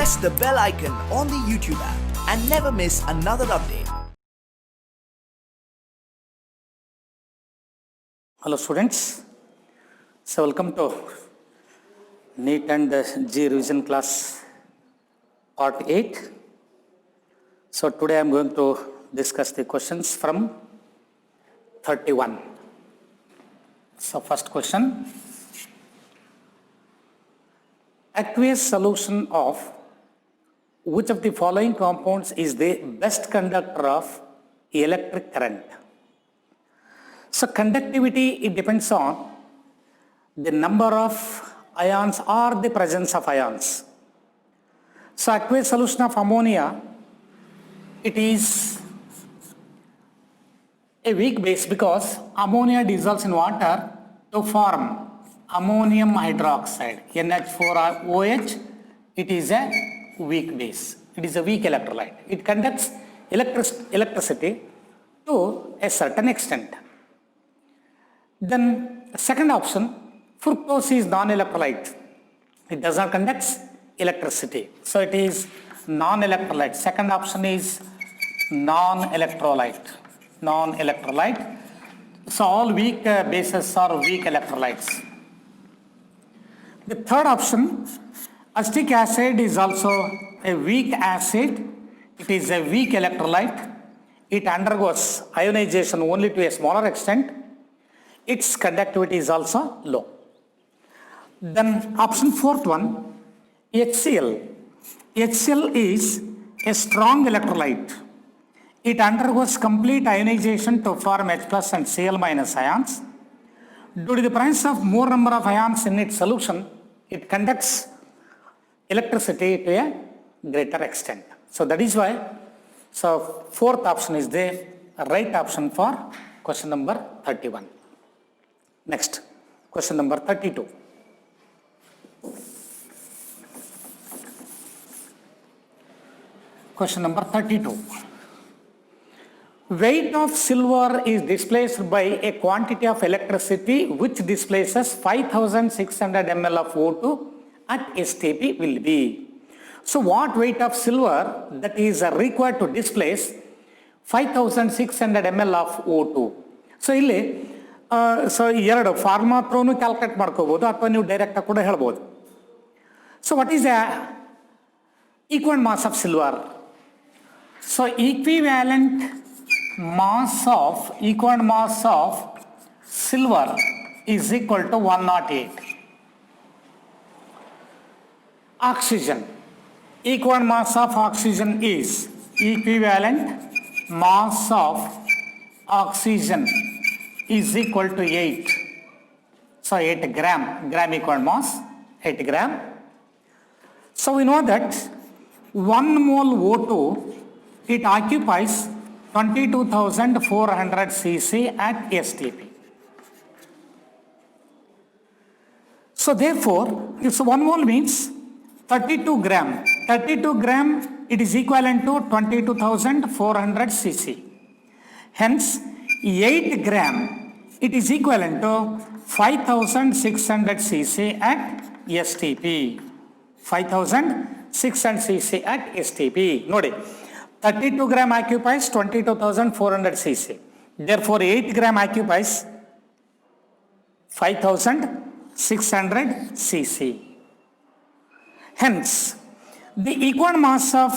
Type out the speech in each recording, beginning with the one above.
press the bell icon on the YouTube app and never miss another update. Hello students, so welcome to NEET and G revision class part 8. So today I am going to discuss the questions from 31. So first question, aqueous solution of which of the following compounds is the best conductor of electric current? So conductivity, it depends on the number of ions or the presence of ions. So aqueous solution of ammonia, it is a weak base because ammonia dissolves in water to form ammonium hydroxide, NH4OH. It is a weak base. It is a weak electrolyte. It conducts electricity to a certain extent. Then second option, fructose is non-electrolyte. It does not conduct electricity. So it is non-electrolyte. Second option is non-electrolyte. Non-electrolyte. So all weak bases are weak electrolytes. The third option, acetic acid is also a weak acid. It is a weak electrolyte. It undergoes ionization only to a smaller extent. Its conductivity is also low. Then option fourth one, HCl. HCl is a strong electrolyte. It undergoes complete ionization to form H plus and Cl minus ions. Due to the presence of more number of ions in its solution, it conducts electricity to a greater extent. So that is why, so fourth option is the right option for question number 31. Next, question number 32. Question number 32. Weight of silver is displaced by a quantity of electricity which displaces 5600 ml of O2 at STP will be. So what weight of silver that is required to displace 5600 ml of O2? So ಇಲ್ಲಿ ಎರಡು pharma ಥ್ರೂನು calculate ಮಾಡ್ಕೋಬಹುದು ಅಥವಾ ನೀವು direct ಆಗಿ ಕೂಡ ಹೇಳ್ಬೋದು. So what is the equivalent mass of silver? So equivalent mass of silver is equal to 108. Oxygen, equivalent mass of oxygen is equivalent mass of oxygen is equal to 8. So 8 gram equivalent mass, 8 gram. So we know that 1 mole O2, it occupies 22,400 cc at STP. So therefore, if 1 mole means 32 gram. 32 gram, it is equivalent to 22,400 cc. Hence, 8 gram, it is equivalent to 5,600 cc at STP. 5,600 cc at STP. Nodi, 32 gram occupies 22,400 cc. Therefore, 8 gram occupies 5,600 cc. Hence, the equivalent mass of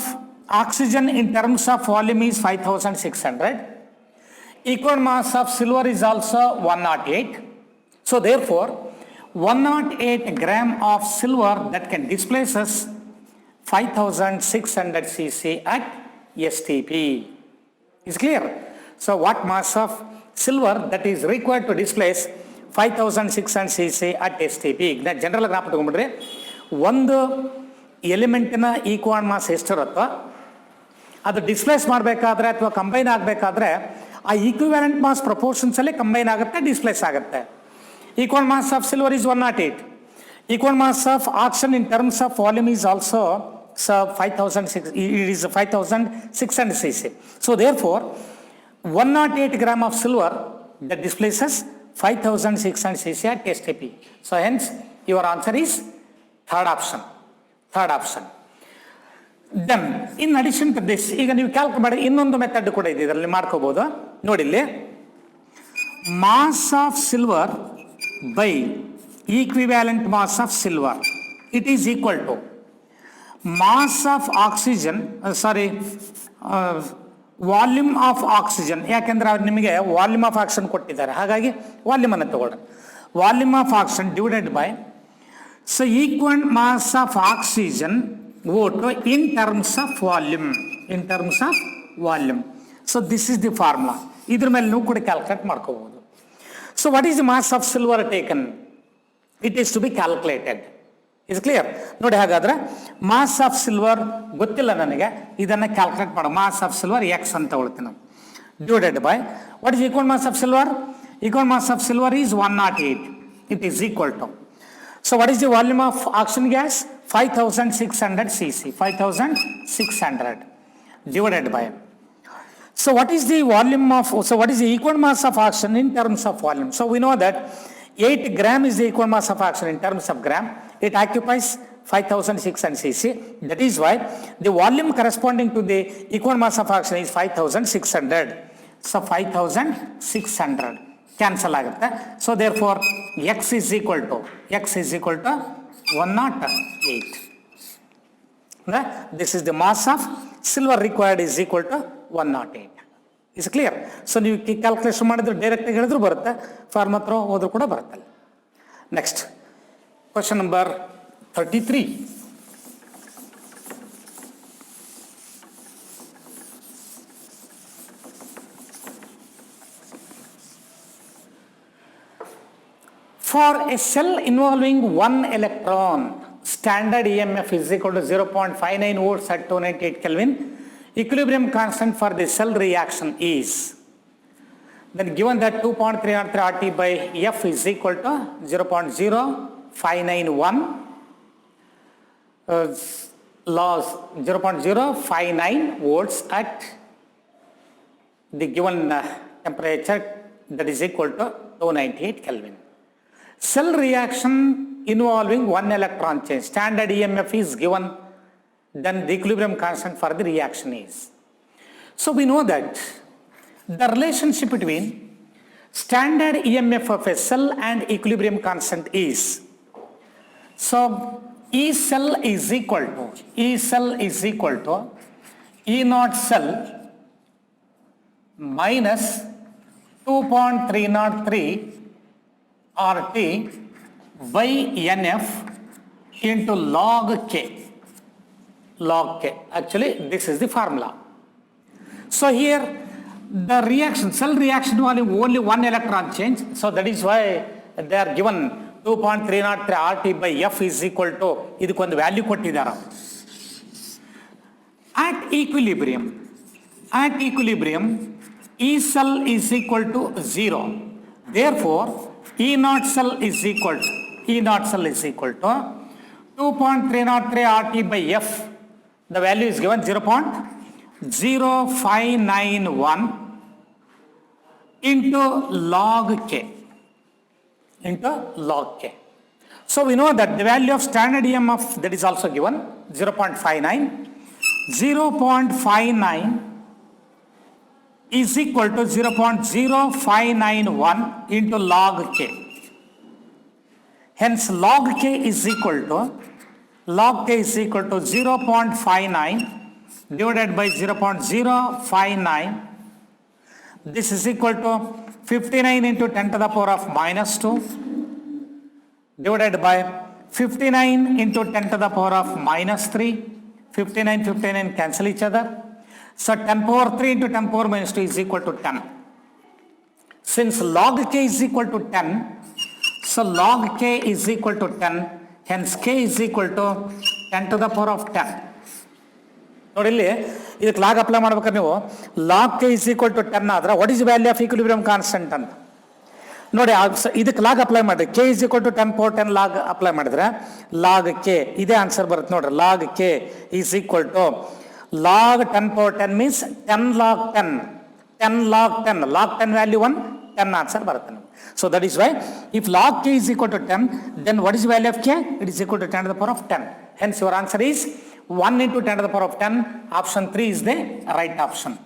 oxygen in terms of volume is 5,600. Equivalent mass of silver is also 108. So therefore, 108 gram of silver that can displace us 5,600 cc at STP. Is clear? So what mass of silver that is required to displace 5,600 cc at STP? General ಜ್ಞಾಪಕ ತಗೊಂಡ್ಬಿಡ್ರಿ, ಒಂದು ಎಲಿಮೆಂಟಿನ equivalent mass ಎಷ್ಟಿರುತ್ತೋ ಅದು displays ಮಾಡಬೇಕಾದ್ರೆ ಅಥವಾ combine ಆಗಬೇಕಾದ್ರೆ ಆ equivalent mass proportions ಅಲ್ಲಿ combine ಆಗುತ್ತೆ, displace ಆಗುತ್ತೆ. Equivalent mass of silver is 108. Equivalent mass of oxygen in terms of volume is also 5,600 cc. So therefore, 108 gram of silver that displaces 5,600 cc at STP. So hence your answer is third option. Then in addition to this, ಈಗ ನೀವು calculate ಮಾಡಿ ಇನ್ನೊಂದು method ಕೂಡ ಇದೆ, ಇದರಲ್ಲಿ ಮಾಡ್ಕೋಬಹುದು. ನೋಡಿ ಇಲ್ಲಿ, mass of silver by equivalent mass of silver, it is equal to mass of oxygen, volume of oxygen. ಯಾಕೆಂದ್ರೆ ಅವ್ರು ನಿಮಗೆ ವಾಲ್ಯೂಮ್ ಆಫ್ ಆಕ್ಸಿಜನ್ ಕೊಟ್ಟಿದ್ದಾರೆ, ಹಾಗಾಗಿ ವಾಲ್ಯೂಮ್ ಅನ್ನು ತಗೊಳ್ಳಿ. Volume of oxygen divided by equal mass of oxygen O two in terms of volume, in terms of volume. So this is the formula. ಇದ್ರ ಮೇಲೆ ನೀವು ಕೂಡ ಕ್ಯಾಲ್ಕುಲೇಟ್ ಮಾಡ್ಕೋಬಹುದು. So what is the mass of silver taken? It is to be calculated. Is clear? ನೋಡಿ, ಹಾಗಾದ್ರೆ mass of silver ಗೊತ್ತಿಲ್ಲ ನನಗೆ, ಇದನ್ನು ಕ್ಯಾಲ್ಕುಲೇಟ್ ಮಾಡೋ. ಮಾಸ್ ಆಫ್ ಸಿಲ್ವರ್ ಎಕ್ಸ್ ಅಂತ ಹೇಳ್ತೀನಿ, divided by what is equal mass of silver? Equal mass of silver is 108. It is equal to, so what is the volume of oxygen gas? 5600 cc, 5600 divided by, so what is the volume of, so what is the equal mass of oxygen in terms of volume? So we know that 8 gram is the equal mass of oxygen in terms of gram. It occupies 5600 cc. That is why the volume corresponding to the equal mass of oxygen is 5600. So 5600 cancel ಆಗುತ್ತೆ. So therefore x is equal to 108. This is the mass of silver required is equal to 108. Is clear? So ನೀವು calculation ಮಾಡಿದ್ರೆ direct ಹೇಳಿದ್ರು ಬರುತ್ತೆ, form ಹತ್ರ ಹೋದ್ರು ಕೂಡ ಬರುತ್ತೆ. Next question number 33. For a cell involving one electron, standard EMF is equal to 0.59 volts at 298 Kelvin. Equilibrium constant for the cell reaction is, then given that 2.303 RT by F is equal to 0.0591, loss 0.059 volts at the given temperature, that is equal to 298 Kelvin. Cell reaction involving one electron change, standard EMF is given, then the equilibrium constant for the reaction is. So we know that the relationship between standard EMF of a cell and equilibrium constant is, so E cell is equal to E naught cell minus 2.303 RT by NF into log K. Actually, this is the formula. So here the reaction, cell reaction volume only one electron change. So that is why they are given 2.303 RT by F is equal to, ಇದಕ್ಕೊಂದು value ಕೊಟ್ಟಿದ್ದಾರೆ. At equilibrium, E cell is equal to 0. Therefore, E naught cell is equal to 2.303 RT by F. The value is given 0.0591 into log K. So we know that the value of standard EMF, that is also given 0.59. 0.59 is equal to 0.0591 into log K. Hence log K is equal to 0.59 divided by 0.059. This is equal to 59 into 10 to the power of minus 2 divided by 59 into 10 to the power of minus 3. 59 cancel each other. So 10 power 3 into 10 power minus 2 is equal to 10. Since log K is equal to 10, so log K is equal to 10, hence K is equal to 10 to the power of 10. ನೋಡಿ ಇಲ್ಲಿ ಇದಕ್ಕೆ log apply ಮಾಡ್ಬೇಕಾದ್ರೆ ನೀವು log K is equal to 10 ಆದ್ರೆ what is value of equilibrium constant ಅಂತ ನೋಡಿ. ಇದಕ್ಕೆ log apply ಮಾಡಿದ್ರೆ K is equal to 10 power 10 log apply ಮಾಡಿದ್ರೆ ಲಾಗ್ K ಇದೇ ಆನ್ಸರ್ ಬರುತ್ತೆ ನೋಡ್ರಿ. Log K is equal to log 10 power 10 means 10 log 10. 10 log 10. Log 10 value 1, 10 answer ಬರುತ್ತೆ. So that is why if log K is equal to 10, then what is the value of K? It is equal to 10 to the power of 10. Hence your answer is 1 into 10 to the power of 10. Option 3 is the right option.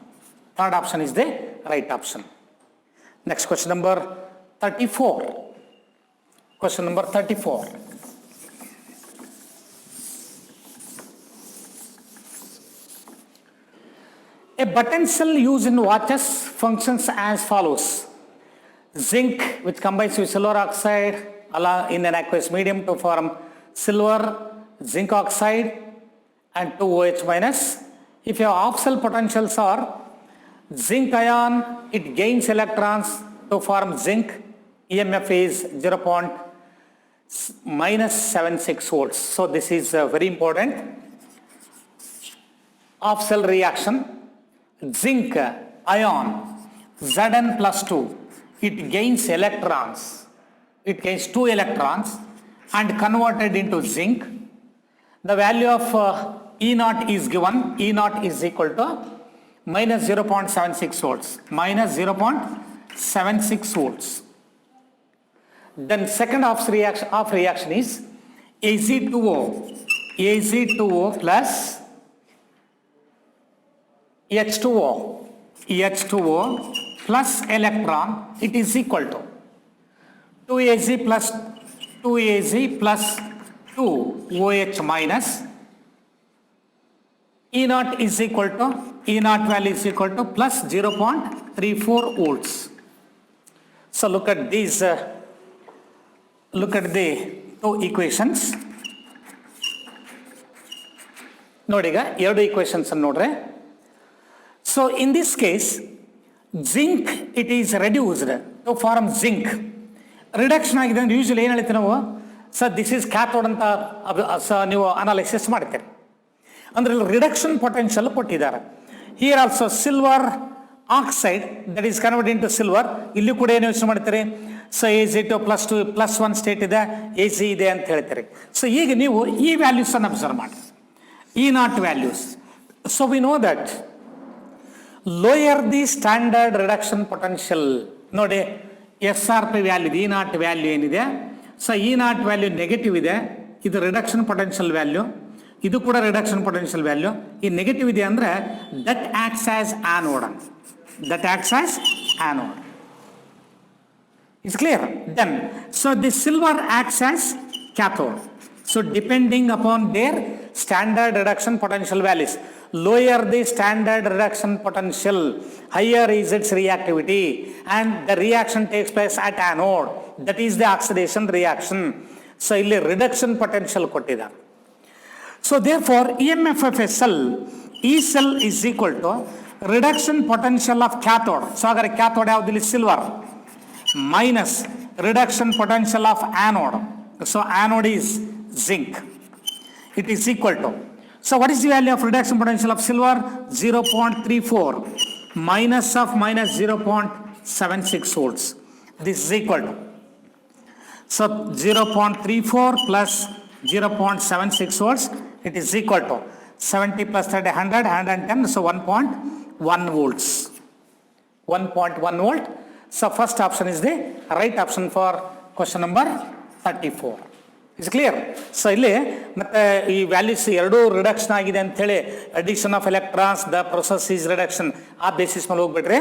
Third option is the right option. Next question number 34. Question number 34. A button cell used in watches functions as follows. Zinc, which combines with silver oxide in an aqueous medium to form silver, zinc oxide and 2OH minus. If your off cell potentials are zinc ion, it gains electrons to form zinc. EMF is 0.76 volts. So this is very important. Off cell reaction. Zinc ion Zn plus 2, it gains electrons. It gains 2 electrons and converted into zinc. The value of E naught is given. E naught is equal to minus 0.76 volts. Minus 0.76 volts. Then second off reaction is Az2O. Az2O plus H2O. H2O plus electron, it is equal to 2Az plus 2OH minus. E naught is equal to, E naught value is equal to plus 0.34 volts. So look at these, look at the two equations. ನೋಡಿಗ ಎರಡು equations ಅನ್ನು ನೋಡ್ರೆ. So in this case, zinc, it is reduced to form zinc. Reduction ಆಗಿದೆ ಅಂದ್ರೆ usually ಏನು ಹೇಳ್ತೀವಿ ನಾವು, sir this is cathode ಅಂತ ನೀವು ಅನಾಲಿಸಿಸ್ ಮಾಡ್ತೀರಿ. ಅಂದ್ರೆ ರಿಡಕ್ಷನ್ ಪೊಟೆನ್ಷಿಯಲ್ ಕೊಟ್ಟಿದ್ದಾರೆ. Here also silver oxide that is convert into silver. ಇಲ್ಲಿ ಕೂಡ ಏನು ಯೋಚನೆ ಮಾಡ್ತೀರಿ, ಸೊ Az2 +1 ಸ್ಟೇಟ್ ಇದೆ, Az ಇದೆ ಅಂತ ಹೇಳ್ತೀರಿ. ಸೊ ಈಗ ನೀವು ಈ ವ್ಯಾಲ್ಯೂಸ್ ಅನ್ನು ಅಬ್ಸರ್ವ್ ಮಾಡಿ, E naught values. So we know that lower the standard reduction potential. ನೋಡಿ SRP value, E naught value ಏನಿದೆ, so E naught value negative ಇದೆ, ಇದು ರಿಡಕ್ಷನ್ ಪೊಟೆನ್ಷಿಯಲ್ ವ್ಯಾಲ್ಯೂ, ಇದು ಕೂಡ ರಿಡಕ್ಷನ್ ಪೊಟೆನ್ಷಿಯಲ್ ವ್ಯಾಲ್ಯೂ. ಈ ನೆಗೆಟಿವ್ ಇದೆ ಅಂದ್ರೆ that acts as anode, that acts as anode. It's clear? Then, so the silver acts as cathode. So depending upon their standard reduction potential values, lower the standard reduction potential, higher is its reactivity, and the reaction takes place at anode. That is the oxidation reaction. So ಇಲ್ಲಿ reduction potential ಕೊಟ್ಟಿದ್ದಾರೆ. So therefore EMF of a cell, E cell is equal to reduction potential of cathode. So ಹಾಗಾದ್ರೆ cathode ಯಾವ್ದು ಇಲ್ಲಿ silver, minus reduction potential of anode. So anode is zinc. It is equal to, so what is the value of reduction potential of silver? 0.34 minus of minus 0.76 volts. This is equal to, so 0.34 plus 0.76 volts, it is equal to 70 plus 30, 100, 110, so 1.1 volts. 1.1 volt. So first option is the right option for question number 34. Is clear? So ಇಲ್ಲಿ ಮತ್ತೆ ಈ values ಎರಡೂ reduction ಆಗಿದೆ ಅಂತ ಹೇಳಿ addition of electrons, the process is reduction, ಆ basis ಮೇಲೆ ಹೋಗ್ಬಿಟ್ರೆ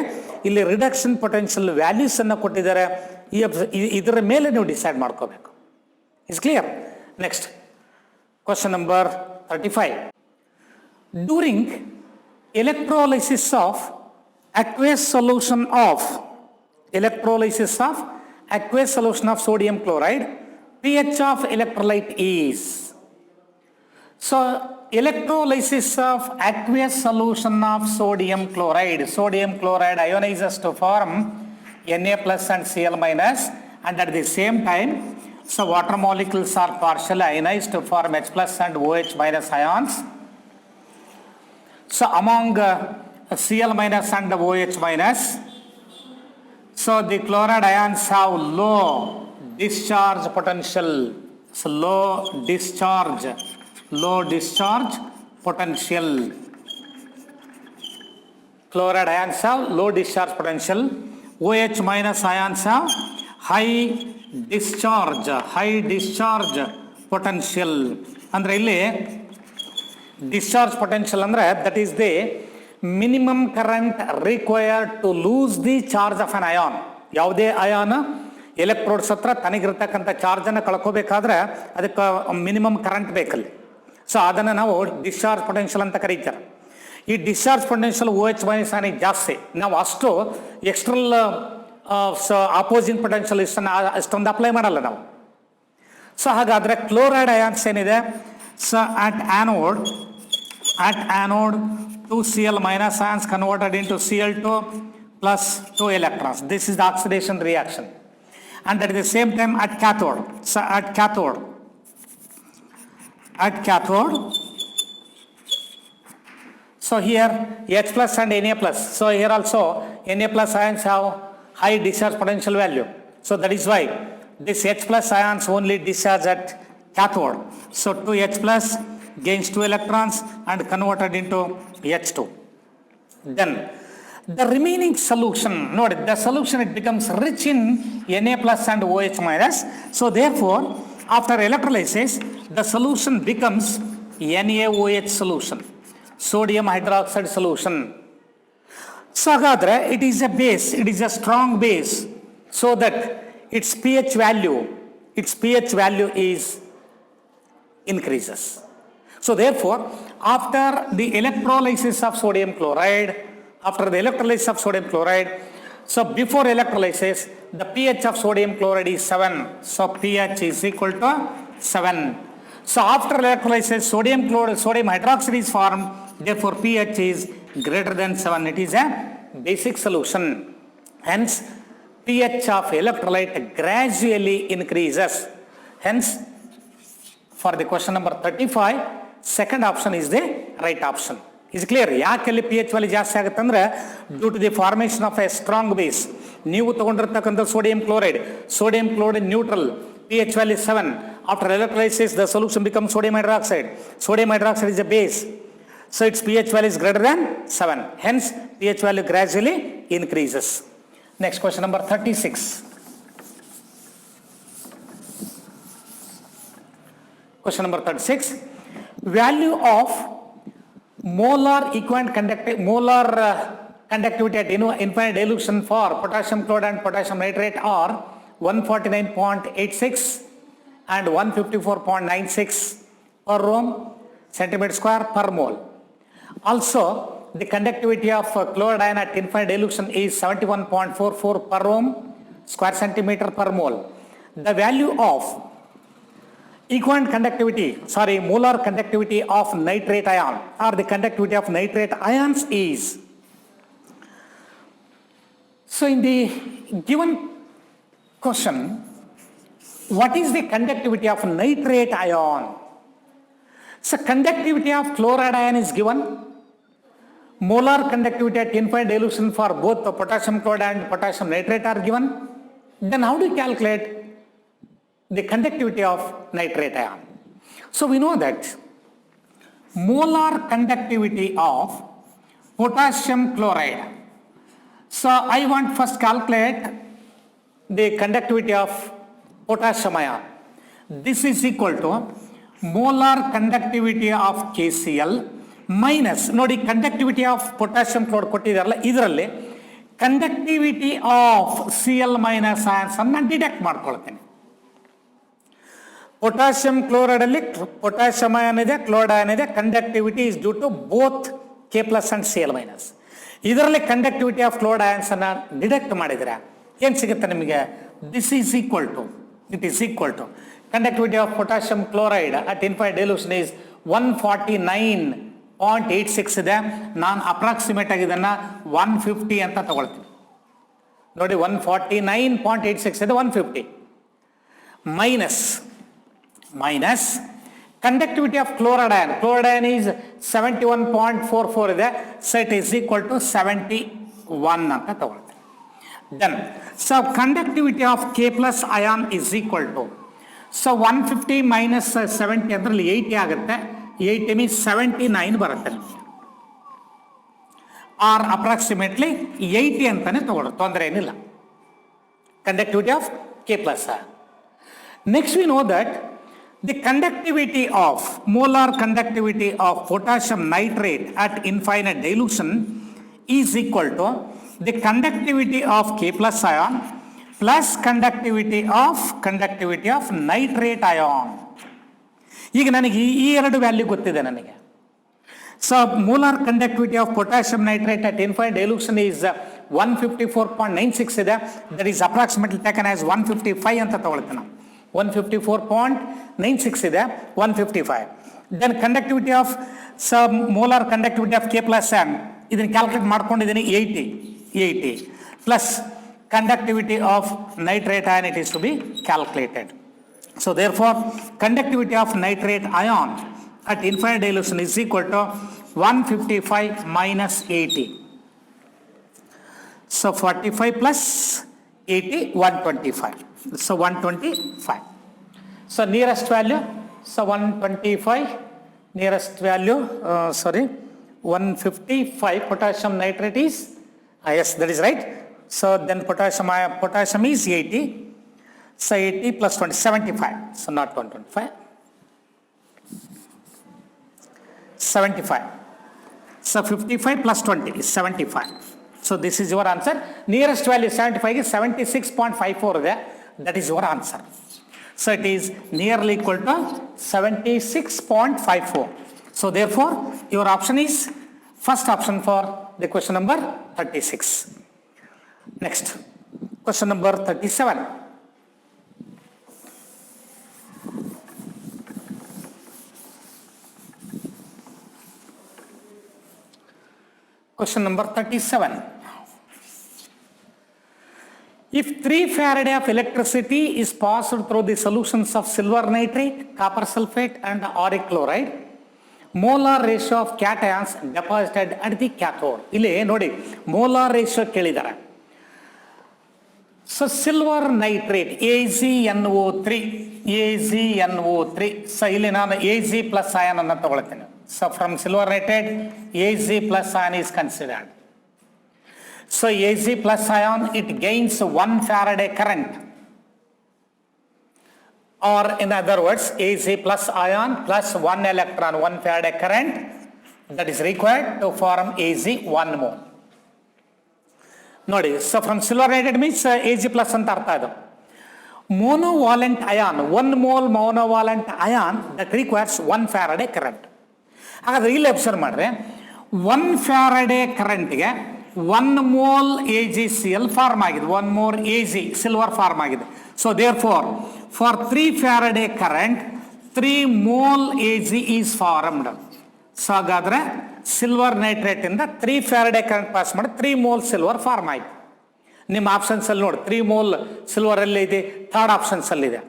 ಇಲ್ಲಿ ರಿಡಕ್ಷನ್ ಪೊಟೆನ್ಷಿಯಲ್ ವ್ಯಾಲ್ಯೂಸ್ ಅನ್ನು ಕೊಟ್ಟಿದ್ದಾರೆ. ಇದರ ಮೇಲೆ ನೀವು ಡಿಸೈಡ್ ಮಾಡ್ಕೋಬೇಕು. Is clear? Next question number 35. During electrolysis of aqueous solution of sodium chloride, pH of electrolyte is. So electrolysis of aqueous solution of sodium chloride ionizes to form Na plus and Cl minus, and at the same time, so water molecules are partially ionized to form H plus and OH minus ions. So among Cl minus and OH minus, so the chloride ions have low discharge potential. So low discharge potential. Chloride ions have low discharge potential. OH minus ions have high discharge potential. ಅಂದ್ರೆ ಇಲ್ಲಿ discharge potential ಅಂದರೆ that is the minimum current required to lose the charge of an ion. ಯಾವುದೇ ion electrodes ಹತ್ರ ತನಗಿರ್ತಕ್ಕಂಥ ಚಾರ್ಜನ್ನು ಕಳ್ಕೋಬೇಕಾದ್ರೆ ಅದಕ್ಕೆ minimum current ಬೇಕಲ್ಲಿ. So ಅದನ್ನು ನಾವು ಡಿಸ್ಚಾರ್ಜ್ ಪೊಟೆನ್ಷಿಯಲ್ ಅಂತ ಕರೀತಾರೆ. ಈ ಡಿಸ್ಚಾರ್ಜ್ ಪೊಟೆನ್ಷಿಯಲ್ OH ಮೈನಸ್ ಅಯಾನಿಗೆ ಜಾಸ್ತಿ, ನಾವು ಅಷ್ಟು ಎಕ್ಸ್ಟ್ರಲ್ ಅಪೋಸಿಂಗ್ ಪೊಟೆನ್ಷಿಯಲ್ ಅಷ್ಟೊಂದು ಅಪ್ಲೈ ಮಾಡಲ್ಲ ನಾವು. ಸೊ ಹಾಗಾದರೆ ಕ್ಲೋರೈಡ್ ಅಯಾನ್ಸ್ ಏನಿದೆ, so at anode 2 Cl minus ions converted into Cl2 plus 2 electrons. This is the oxidation reaction. And at the same time at cathode, so at cathode, so here H plus and Na plus. So here also Na plus ions have high discharge potential value. So that is why this H plus ions only discharge at cathode. So 2H plus gains 2 electrons and converted into H2. Then the remaining solution, note the solution, it becomes rich in Na plus and OH minus. So therefore after electrolysis the solution becomes NaOH solution, sodium hydroxide solution. So hagadre it is a base, it is a strong base, so that its pH value is increases. So therefore after the electrolysis of sodium chloride, so before electrolysis the pH of sodium chloride is 7, so pH is equal to 7. So after electrolysis sodium hydroxide is formed, therefore pH is greater than 7. It is a basic solution, hence pH of electrolyte gradually increases. Hence for the question number 35, second option is the right option. Is clear? ಯಾಕೆಲ್ಲಿ pH value ಜಾಸ್ತಿ ಆಗುತ್ತೆ ಅಂದರೆ due to the formation of a strong base. ನೀವು ತಗೊಂಡಿರ್ತಕ್ಕಂಥ sodium chloride neutral, pH value is 7. After electrolysis the solution becomes sodium hydroxide. Sodium hydroxide is a base, so its pH value is greater than 7. Hence pH value gradually increases. Next question number 36. Question number 36. Value of molar conductivity at infinite dilution for potassium chloride and potassium nitrate are 149.86 and 154.96 per ohm centimeter square per mole. Also the conductivity of chloride ion at infinite dilution is 71.44 per ohm square centimeter per mole. The value of molar conductivity of nitrate ion or the conductivity of nitrate ions is. So in the given question, what is the conductivity of nitrate ion? So conductivity of chloride ion is given, molar conductivity at infinite dilution for both the potassium chloride and potassium nitrate are given. Then how do you calculate the conductivity of nitrate ion? So we know that molar conductivity of potassium chloride. So I want first calculate the conductivity of potassium ion. This is equal to molar conductivity of KCl minus, ನೋಡಿ conductivity of potassium chloride ಕೊಟ್ಟಿದ್ದಾರಲ್ಲ, ಇದರಲ್ಲಿ conductivity of Cl minus ions ಅನ್ನು deduct ಮಾಡ್ಕೊಳ್ತೇನೆ. potassium chloride ಅಲ್ಲಿ potassium ion ಇದೆ, chloride ion ಇದೆ, conductivity is due to both K plus and Cl minus. ಇದರಲ್ಲಿ conductivity of chloride ions ಅನ್ನು deduct ಮಾಡಿದರೆ ಏನು ಸಿಗುತ್ತೆ ನಿಮಗೆ? This is equal to conductivity of potassium chloride at infinite dilution is 149.86 ಇದೆ. ನಾನು ಅಪ್ರಾಕ್ಸಿಮೇಟ್ ಆಗಿ ಇದನ್ನು 150 ಅಂತ ತಗೊಳ್ತೀನಿ. ನೋಡಿ 149.86 ಇದೆ, 150 minus conductivity of chloride ion is 71.44 ಇದೆ, so it is equal to 71 ಅಂತ ತಗೊಳ್ತೀನಿ. Then so conductivity of K plus ion is equal to, so 150 minus 70 ಅದರಲ್ಲಿ 80 ಆಗುತ್ತೆ, 80 means 79 ಬರುತ್ತೆ ಆರ್ ಅಪ್ರಾಕ್ಸಿಮೇಟ್ಲಿ 80 ಅಂತಾನೆ ತಗೊಳ್ಳೋದು, ತೊಂದರೆ ಏನಿಲ್ಲ. conductivity of K plus ion. Next we know that The conductivity of molar conductivity of potassium nitrate at infinite dilution is equal to the conductivity of K plus ion plus conductivity of nitrate ion. ಈಗ ನನಗೆ ಈ ಎರಡು value ಗೊತ್ತಿದೆ ನನಗೆ. So molar conductivity of potassium nitrate at infinite dilution is 154.96 ಇದೆ. That is approximately taken as 155 ಅಂತ ತಗೊಳ್ತೇವೆ ನಾವು. 154.96 ಇದೆ, 155. Then conductivity of molar conductivity of K plus ion ಇದನ್ನು ಕ್ಯಾಲ್ಕುಲೇಟ್ ಮಾಡ್ಕೊಂಡಿದ್ದೀನಿ 80 plus conductivity of nitrate ion it is to be calculated. So therefore conductivity of nitrate ion at infinite dilution is equal to 155 minus 80. So 45 plus 80, 125. So 125. So nearest value, so 125, nearest value, 155 potassium nitrate is, yes, that is right. So then potassium is 80. So 80 plus 20, 75. So not 125. 75. So 55 plus 20 is 75. So this is your answer. Nearest value 75 is 76.54 there. That is your answer. So it is nearly equal to 76.54. So therefore your option is first option for the question number 36. Next, question number 37. Question number 37. If 3 Faraday of electricity is passed through the solutions of silver nitrate, copper sulfate and auric chloride, molar ratio of cations deposited at the cathode. ಇಲ್ಲಿ ನೋಡಿ molar ratio ಕೇಳಿದ್ದಾರೆ. So silver nitrate AgNO3. So ಇಲ್ಲಿ ನಾನು Ag plus ion ಅನ್ನು ತಗೊಳ್ತೇನೆ. So from silver nitrate, Ag plus ion is considered. So Ag plus ion, it gains 1 Faraday current. Or in other words, Ag plus ion plus 1 electron, 1 Faraday current that is required to form Ag 1 mole. ನೋಡಿ, so from silver nitrate means Ag plus ಅಂತ ಅರ್ಥ ಅದು. Monovalent ion, 1 mole monovalent ion that requires 1 Faraday current. ಹಾಗಾದ್ರೆ ಇಲ್ಲಿ observe ಮಾಡ್ರೆ 1 Faraday ಕರೆಂಟ್ಗೆ 1 mole AgCl form ಆಗಿದೆ, 1 more Ag silver form ಆಗಿದೆ. So therefore for 3 Faraday current 3 mole Ag is formed. So ಹಾಗಾದ್ರೆ ಸಿಲ್ವರ್ ನೈಟ್ರೇಟ್ ಇಂದ 3 Faraday ಕರೆಂಟ್ ಪಾಸ್ ಮಾಡಿ 3 mole silver form ಆಯ್ತು. ನಿಮ್ಮ ಆಪ್ಷನ್ಸ್ ಅಲ್ಲಿ ನೋಡಿ 3 mole ಸಿಲ್ವರ್ ಅಲ್ಲಿ ಇದೆ, ಥರ್ಡ್ ಆಪ್ಷನ್ಸ್ ಅಲ್ಲಿ ಇದೆ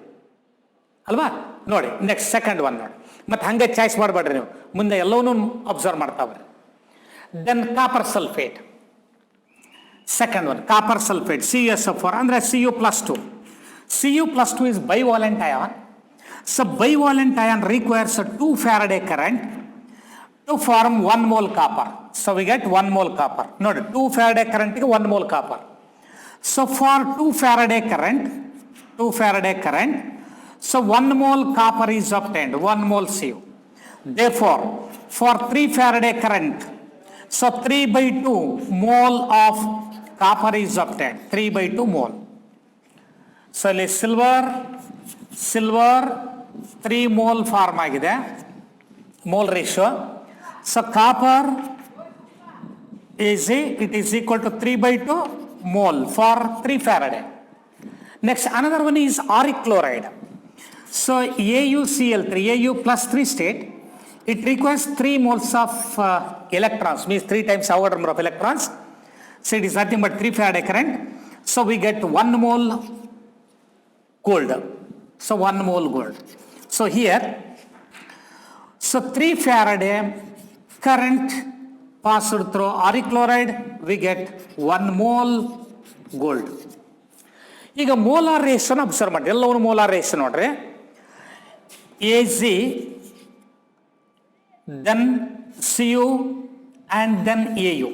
ಅಲ್ವಾ. ನೋಡಿ ನೆಕ್ಸ್ಟ್ ಸೆಕೆಂಡ್ ಒನ್ ನೋಡಿ, ಮತ್ತೆ ಹಂಗೆ ಚಾಯ್ಸ್ ಮಾಡಬೇಡ್ರಿ ನೀವು, ಮುಂದೆ ಎಲ್ಲವನ್ನೂ ಅಬ್ಸರ್ವ್ ಮಾಡ್ತಾ ಬರ್ರಿ. Then copper sulphate, second one copper sulphate CuSO4 ಅಂದರೆ Cu+2. Cu+2 is bivalent ion. So bivalent ion requires a 2 Faraday current to form 1 mole copper. So we get 1 mole copper. ನೋಡಿ 2 Faraday current ಗೆ 1 mole copper. So for 2 Faraday current, so 1 mole copper is obtained, 1 mole Cu. Therefore, for 3 Faraday current, so 3/2 mole of copper is obtained, 3/2 mole. So ಇಲ್ಲಿ silver 3 mole form ಆಗಿದೆ, mole ratio. So copper it is equal to 3/2 mole for 3 Faraday. Next, another one is auric chloride. So AuCl3, Au plus 3 state, it requires 3 moles of electrons, means 3 times Avogadro number of electrons. So it is nothing but 3 Faraday current. So we get 1 mole gold. So 1 mole gold. So here, so 3 Faraday current passed through auric chloride, we get 1 mole gold. ಈಗ molar ration observe ಮಾಡಿ, ಎಲ್ಲವೂ molar ration ನೋಡ್ರಿ. Ag, then Cu and then Au.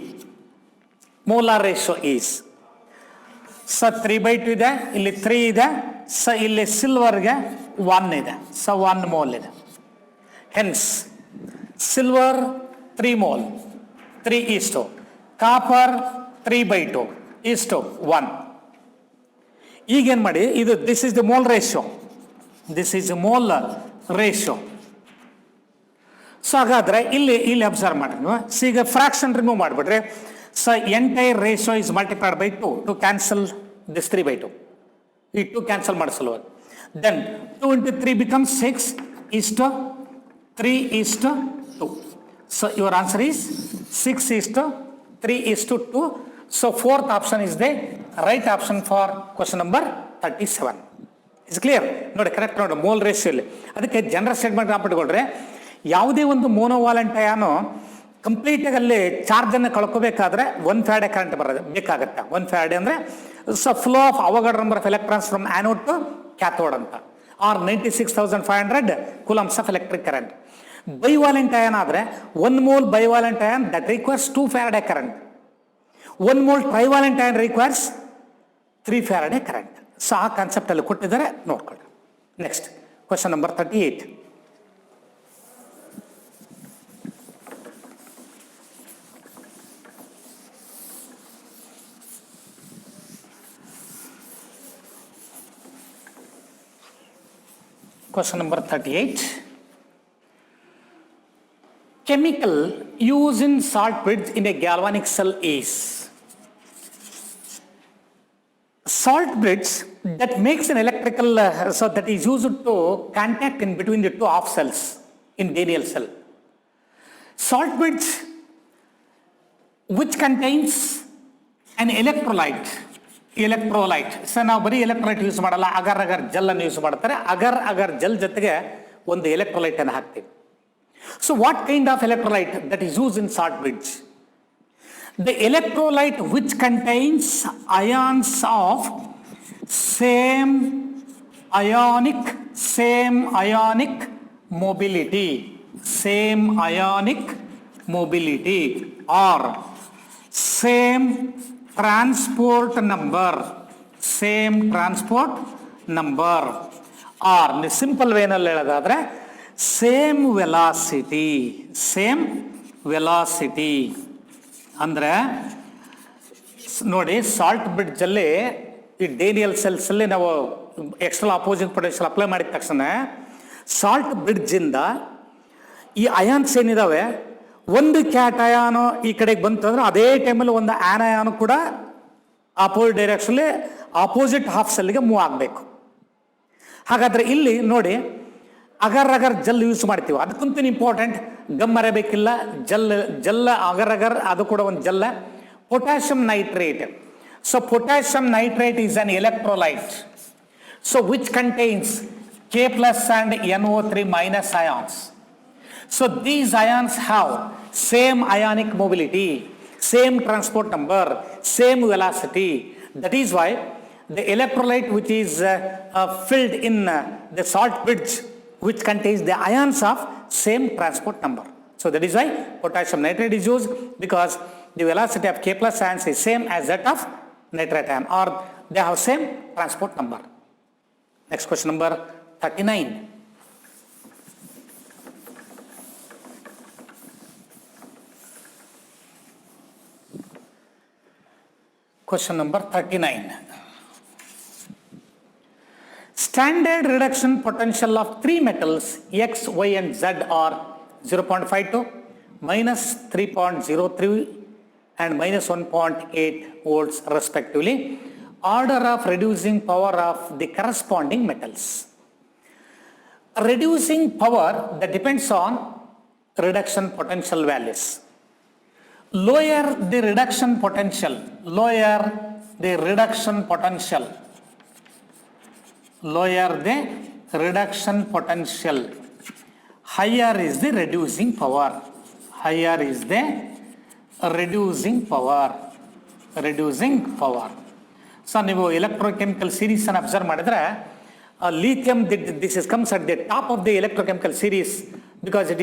Molar ratio is. So 3/2 ಇದೆ, ಇಲ್ಲಿ 3 ಇದೆ, so ಇಲ್ಲಿ ಸಿಲ್ವರ್ಗೆ 1 ಇದೆ, ಸೊ 1 ಮೋಲ್ ಇದೆ. Hence silver 3 mole 3:, copper 3/2 1. ಈಗೇನು ಮಾಡಿ, ಇದು this is the mole ratio, this is the mole ratio. So ಹಾಗಾದ್ರೆ ಇಲ್ಲಿ ಅಬ್ಸರ್ವ್ ಮಾಡಿ ನೀವು. ಸೊ ಈಗ ಫ್ರಾಕ್ಷನ್ ರಿಮೂವ್ ಮಾಡಿಬಿಟ್ರೆ, so entire ratio is multiplied by 2 to cancel this 3/2. ಈ 2 ಕ್ಯಾನ್ಸಲ್ ಮಾಡಿಸಲ್ವ. Then 2 into 3 becomes 6:3:2. So your answer is 6:3:2. So fourth option is the right option for question number 37. Is clear? ನೋಡಿ correct ನೋಡಿ, mole ratio ಇಲ್ಲಿ. ಅದಕ್ಕೆ general statement ಕಾಪಾಡಿಕೊಂಡ್ರೆ ಯಾವುದೇ ಒಂದು ಮೋನೋವಾಲೆಂಟ್ ಅಯಾನು ಕಂಪ್ಲೀಟಾಗಿ ಅಲ್ಲಿ ಚಾರ್ಜನ್ನು ಕಳ್ಕೋಬೇಕಾದ್ರೆ 1 ಫ್ಯಾರಡೆ ಕರೆಂಟ್ ಬೇಕಾಗುತ್ತೆ. 1 ಫ್ಯಾರಡೆ ಅಂದರೆ so flow of Avogadro number of electrons from anode to cathode ಅಂತ, are 96,500 coulombs of electric current. Bivalent ion ಆದರೆ 1 mole bivalent ion that requires 2 faraday current. 1 mole trivalent ion requires 3 faraday current. So ಆ ಕಾನ್ಸೆಪ್ಟಲ್ಲಿ ಕೊಟ್ಟಿದ್ದಾರೆ, ನೋಡ್ಕೊಳ್ಳಿ. Next question number 38. Question number 38. Chemical used in salt bridge in a galvanic cell is salt bridge that makes an electrical so that is used to contact in between the 2 half cells in Daniell cell. Salt bridge which contains an electrolyte. So ನಾವು ಬರೀ electrolyte use ಮಾಡಲ್ಲ, ಅಗರ್ ಅಗರ್ gel ಅನ್ನು use ಮಾಡ್ತಾರೆ. ಅಗರ್ ಅಗರ್ gel ಜೊತೆಗೆ ಒಂದು electrolyte ಅನ್ನು ಹಾಕ್ತೀವಿ. So what kind of electrolyte that is use in salt bridge? The electrolyte which contains ions of same ionic mobility or same transport number or simple ವೇನಲ್ಲಿ ಹೇಳೋದಾದ್ರೆ same velocity ಅಂದ್ರೆ ನೋಡಿ, salt bridge ಅಲ್ಲಿ ಈ Daniel cells ಅಲ್ಲಿ ನಾವು external opposing potential apply ಮಾಡಿದ ತಕ್ಷಣ ಸಾಲ್ಟ್ ಬ್ರಿಡ್ಜ್ ಇಂದ ಈ ಅಯಾನ್ಸ್ ಏನಿದಾವೆ, ಒಂದು ಕ್ಯಾಟ್ ಅಯಾನು ಈ ಕಡೆಗೆ ಬಂತಂದ್ರೆ ಅದೇ ಟೈಮಲ್ಲಿ ಒಂದು ಆನಯಾನು ಕೂಡ ಅಪೋಸಿಟ್ ಡೈರೆಕ್ಷನ್ ಆಪೋಸಿಟ್ ಹಾಫ್ ಸೆಲ್ಗೆ ಮೂವ್ ಆಗಬೇಕು. ಹಾಗಾದ್ರೆ ಇಲ್ಲಿ ನೋಡಿ, ಅಗರ್ ಜೆಲ್ ಯೂಸ್ ಮಾಡ್ತೀವಿ, ಅದಕ್ಕಂತೂ ಇಂಪಾರ್ಟೆಂಟ್ ಗಮ್ ಮರೆಯಬೇಕಿಲ್ಲ. ಜೆಲ್ ಅಗರ್ ಅದು ಕೂಡ ಒಂದು ಜೆಲ್ಲ. Potassium nitrate. So potassium nitrate is an electrolyte, so which contains K+ and NO3- ions. So these ions have same ionic mobility, same transport number, same velocity. That is why the electrolyte which is filled in the salt bridge which contains the ions of same transport number. So that is why potassium nitrate is used, because the velocity of K+ ions is same as that of nitrate ion, or they have same transport number. Next question number 39. Question number 39. Standard reduction potential of 3 metals X, Y and Z are 0.52, -3.03 and -1.8 volts respectively. Order of reducing power of the corresponding metals. Reducing power that depends on reduction potential values. Lower the reduction potential, higher is the reducing power. So ನೀವು electrochemical series ಅನ್ನು observe ಮಾಡಿದ್ರೆ lithium, this comes at the top of the electrochemical series because it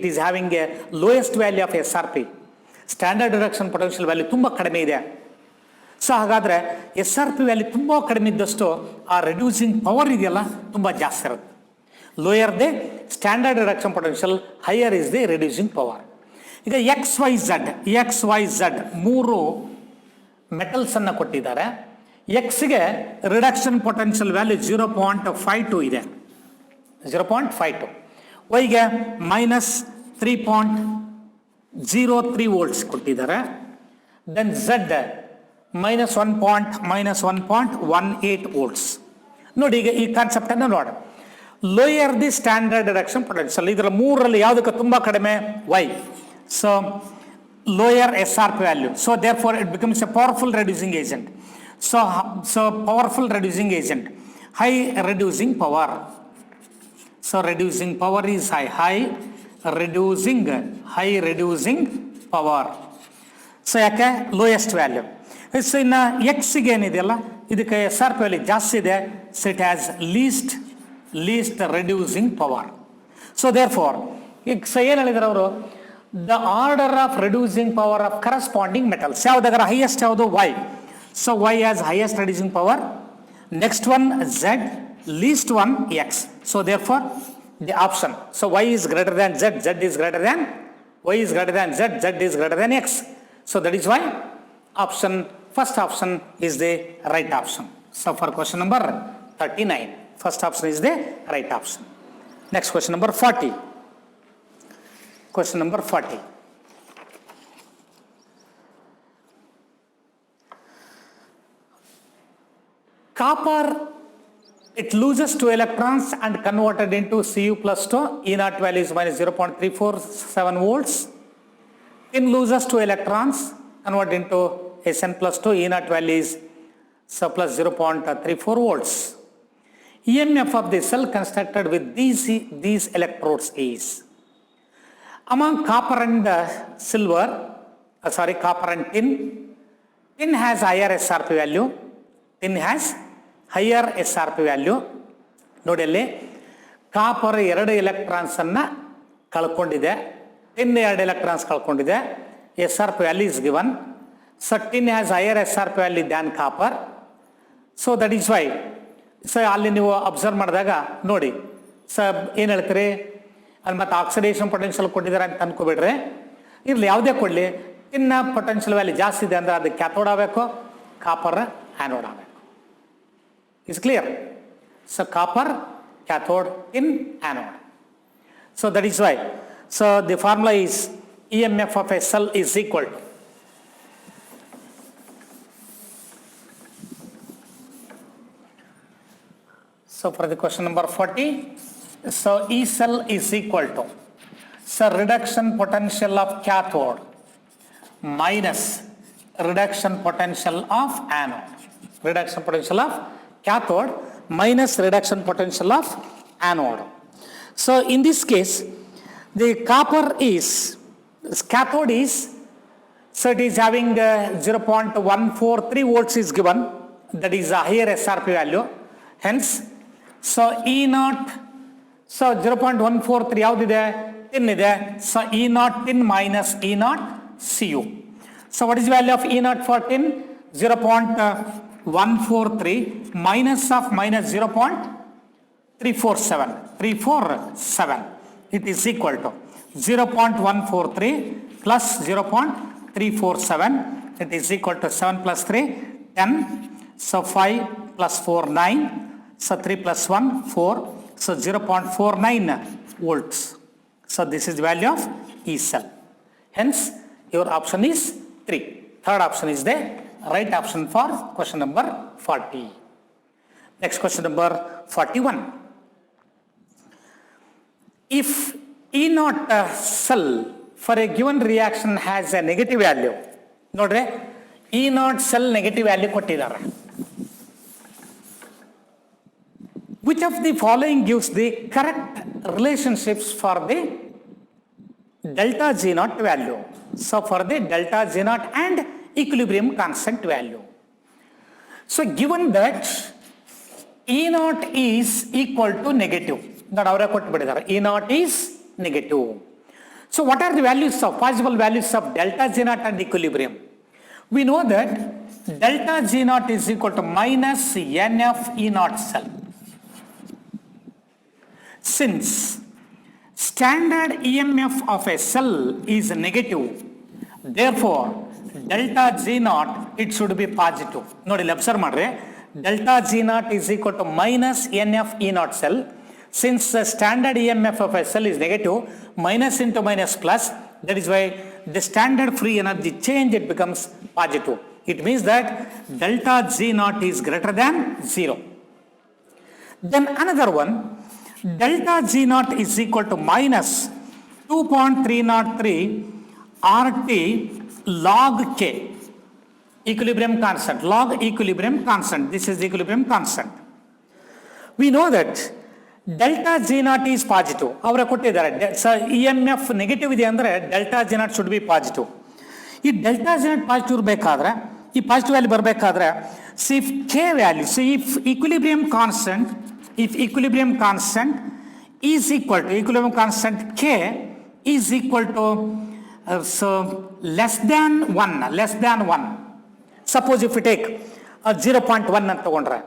is having a lowest value of SRP. Standard reduction potential value ತುಂಬಾ ಕಡಿಮೆ ಇದೆ. So ಹಾಗಾದರೆ SRP value ತುಂಬ ಕಡಿಮೆ ಇದ್ದಷ್ಟು ಆ ರೆಡ್ಯೂಸಿಂಗ್ ಪವರ್ ಇದೆಯಲ್ಲ ತುಂಬ ಜಾಸ್ತಿ ಇರುತ್ತೆ. Lower the standard reduction potential, higher is the reducing power. ಈಗ ಎಕ್ಸ್ ವೈ ಝಡ್ ಮೂರು ಮೆಟಲ್ಸನ್ನು ಕೊಟ್ಟಿದ್ದಾರೆ. ಎಕ್ಸ್ಗೆ ರಿಡಕ್ಷನ್ ಪೊಟೆನ್ಷಿಯಲ್ ವ್ಯಾಲ್ಯೂ 0.52 ಇದೆ, 0.52. ವೈಗೆ -3.03 ವೋಲ್ಟ್ಸ್ ಕೊಟ್ಟಿದ್ದಾರೆ. Then z -1.18 volts. ನೋಡಿ ಈಗ ಈ ಕಾನ್ಸೆಪ್ಟನ್ನು ನೋಡಿ. Lower the standard reduction potential, ಇದರ ಮೂರರಲ್ಲಿ ಯಾವುದಕ್ಕೆ ತುಂಬ ಕಡಿಮೆ? Y. So lower SRP value. So therefore it becomes a powerful reducing agent. So powerful reducing agent, high reducing power. So reducing power is high reducing power. So ಯಾಕೆ lowest value. So ಇನ್ನು X ಗೆ ಏನಿದೆಯಲ್ಲ ಇದಕ್ಕೆ SRP value ಜಾಸ್ತಿ ಇದೆ. So it has least reducing power. So therefore ಈಗ ಏನು ಹೇಳಿದ್ರು ಅವರು, the order of reducing power of corresponding metals. ಯಾವ್ದಾಗರ highest ಯಾವುದು? Y. So Y has highest reducing power. Next one Z, least one X. So therefore the option. So Y is greater than Z, Z is greater than, Y is greater than Z, Z is greater than X. So that is why first option is the right option. So for question number 39, first option is the right option. Next question number 40. Question number 40. Copper, it loses 2 electrons and converted into Cu plus 2. E0 value is -0.347 volts. Tin loses 2 electrons, converted into Sn plus 2. E0 value is plus 0.34 volts. EMF of the cell constructed with these electrodes is, among copper and copper and tin has higher SRP value. Tin has higher SRP value. ನೋಡಿ ಅಲ್ಲಿ copper 2 electrons ಅನ್ನ ಕಳ್ಕೊಂಡಿದೆ, tin 2 electrons ಕಳ್ಕೊಂಡಿದೆ. SRP value is given. So tin has higher SRP value than copper. So that is why. So ಅಲ್ಲಿ ನೀವು observe ಮಾಡಿದಾಗ ನೋಡಿ, so ಏನು ಹೇಳ್ತೀರಿ, ಅಲ್ಲಿ ಮತ್ತೆ ಆಕ್ಸಿಡೇಷನ್ ಪೊಟೆನ್ಷಿಯಲ್ ಕೊಟ್ಟಿದ್ದಾರೆ ಅಂತ ಅನ್ಕೋಬಿಡ್ರಿ. ಇರಲಿ ಯಾವುದೇ ಕೊಡಲಿ, ಟಿನ್ನ ಪೊಟೆನ್ಷಿಯಲ್ ವ್ಯಾಲ್ಯೂ ಜಾಸ್ತಿ ಇದೆ ಅಂದರೆ ಅದು ಕ್ಯಾಥೋಡ್ ಆಗಬೇಕು, ಕಾಪರ್ ಆ್ಯನೋಡ್ ಆಗಬೇಕು. Is clear? So copper cathode, tin anode. So that is why. So the formula is EMF of a cell is equal to, so for the question number 40, so E cell is equal to, so reduction potential of cathode minus reduction potential of anode. Reduction potential of cathode minus reduction potential of anode. So in this case, the copper is, cathode is, so it is having 0.143 volts is given, that is a higher SRP value. Hence, so E0, so 0.143 ಯಾವುದಿದೆ? tin ಇದೆ. So E0 tin minus E0 Cu. So what is the value of E0 for tin? 0.143 minus 0.347. It is equal to 0.143 plus 0.347. It is equal to 7 plus 3, 10. So 5 plus 4, 9. So 3 plus 1, 4. So 0.49 volts. So this is the value of E cell. Hence, your option is 3. Third option is the right option for question number 40. Next question number 41. If E0 cell for a given reaction has a negative value, ನೋಡ್ರೆ E0 cell negative value ಕೊಟ್ಟಿದ್ದಾರೆ. Which of the following gives the correct relationships for the delta G0 value? So for the delta G0 and equilibrium constant value. So given that E0 is equal to negative, that avare kottibididare, E0 is negative. So what are the values of, possible values of delta G0 and equilibrium? We know that delta G naught is equal to minus NF E naught cell. Since standard EMF of a cell is negative, therefore delta G naught it should be positive. ನೋಡಿ ಇಲ್ಲಿ observe ಮಾಡ್ರಿ, delta G naught is equal to minus NF E naught cell. Since the standard EMF of a cell is negative, minus into minus plus, that is why the standard free energy change it becomes positive. It means that delta G naught is greater than 0. Then another one, delta G naught is equal to minus 2.303 RT log K. Equilibrium constant, log equilibrium constant. This is equilibrium constant. We know that delta G naught is positive. ಅವರ ಕೊಟ್ಟಿದ್ದಾರೆ, EMF negative ಇದೆ ಅಂದರೆ delta G not should be positive. ಈ delta G not positive ಇರಬೇಕಾದ್ರೆ, ಈ positive value ಬರಬೇಕಾದ್ರೆ, if K value, if equilibrium constant, if equilibrium constant is equal to equilibrium constant K is equal to so less than 1. Suppose if we take 0.1 ಅಂತ ತಗೊಂಡ್ರೆ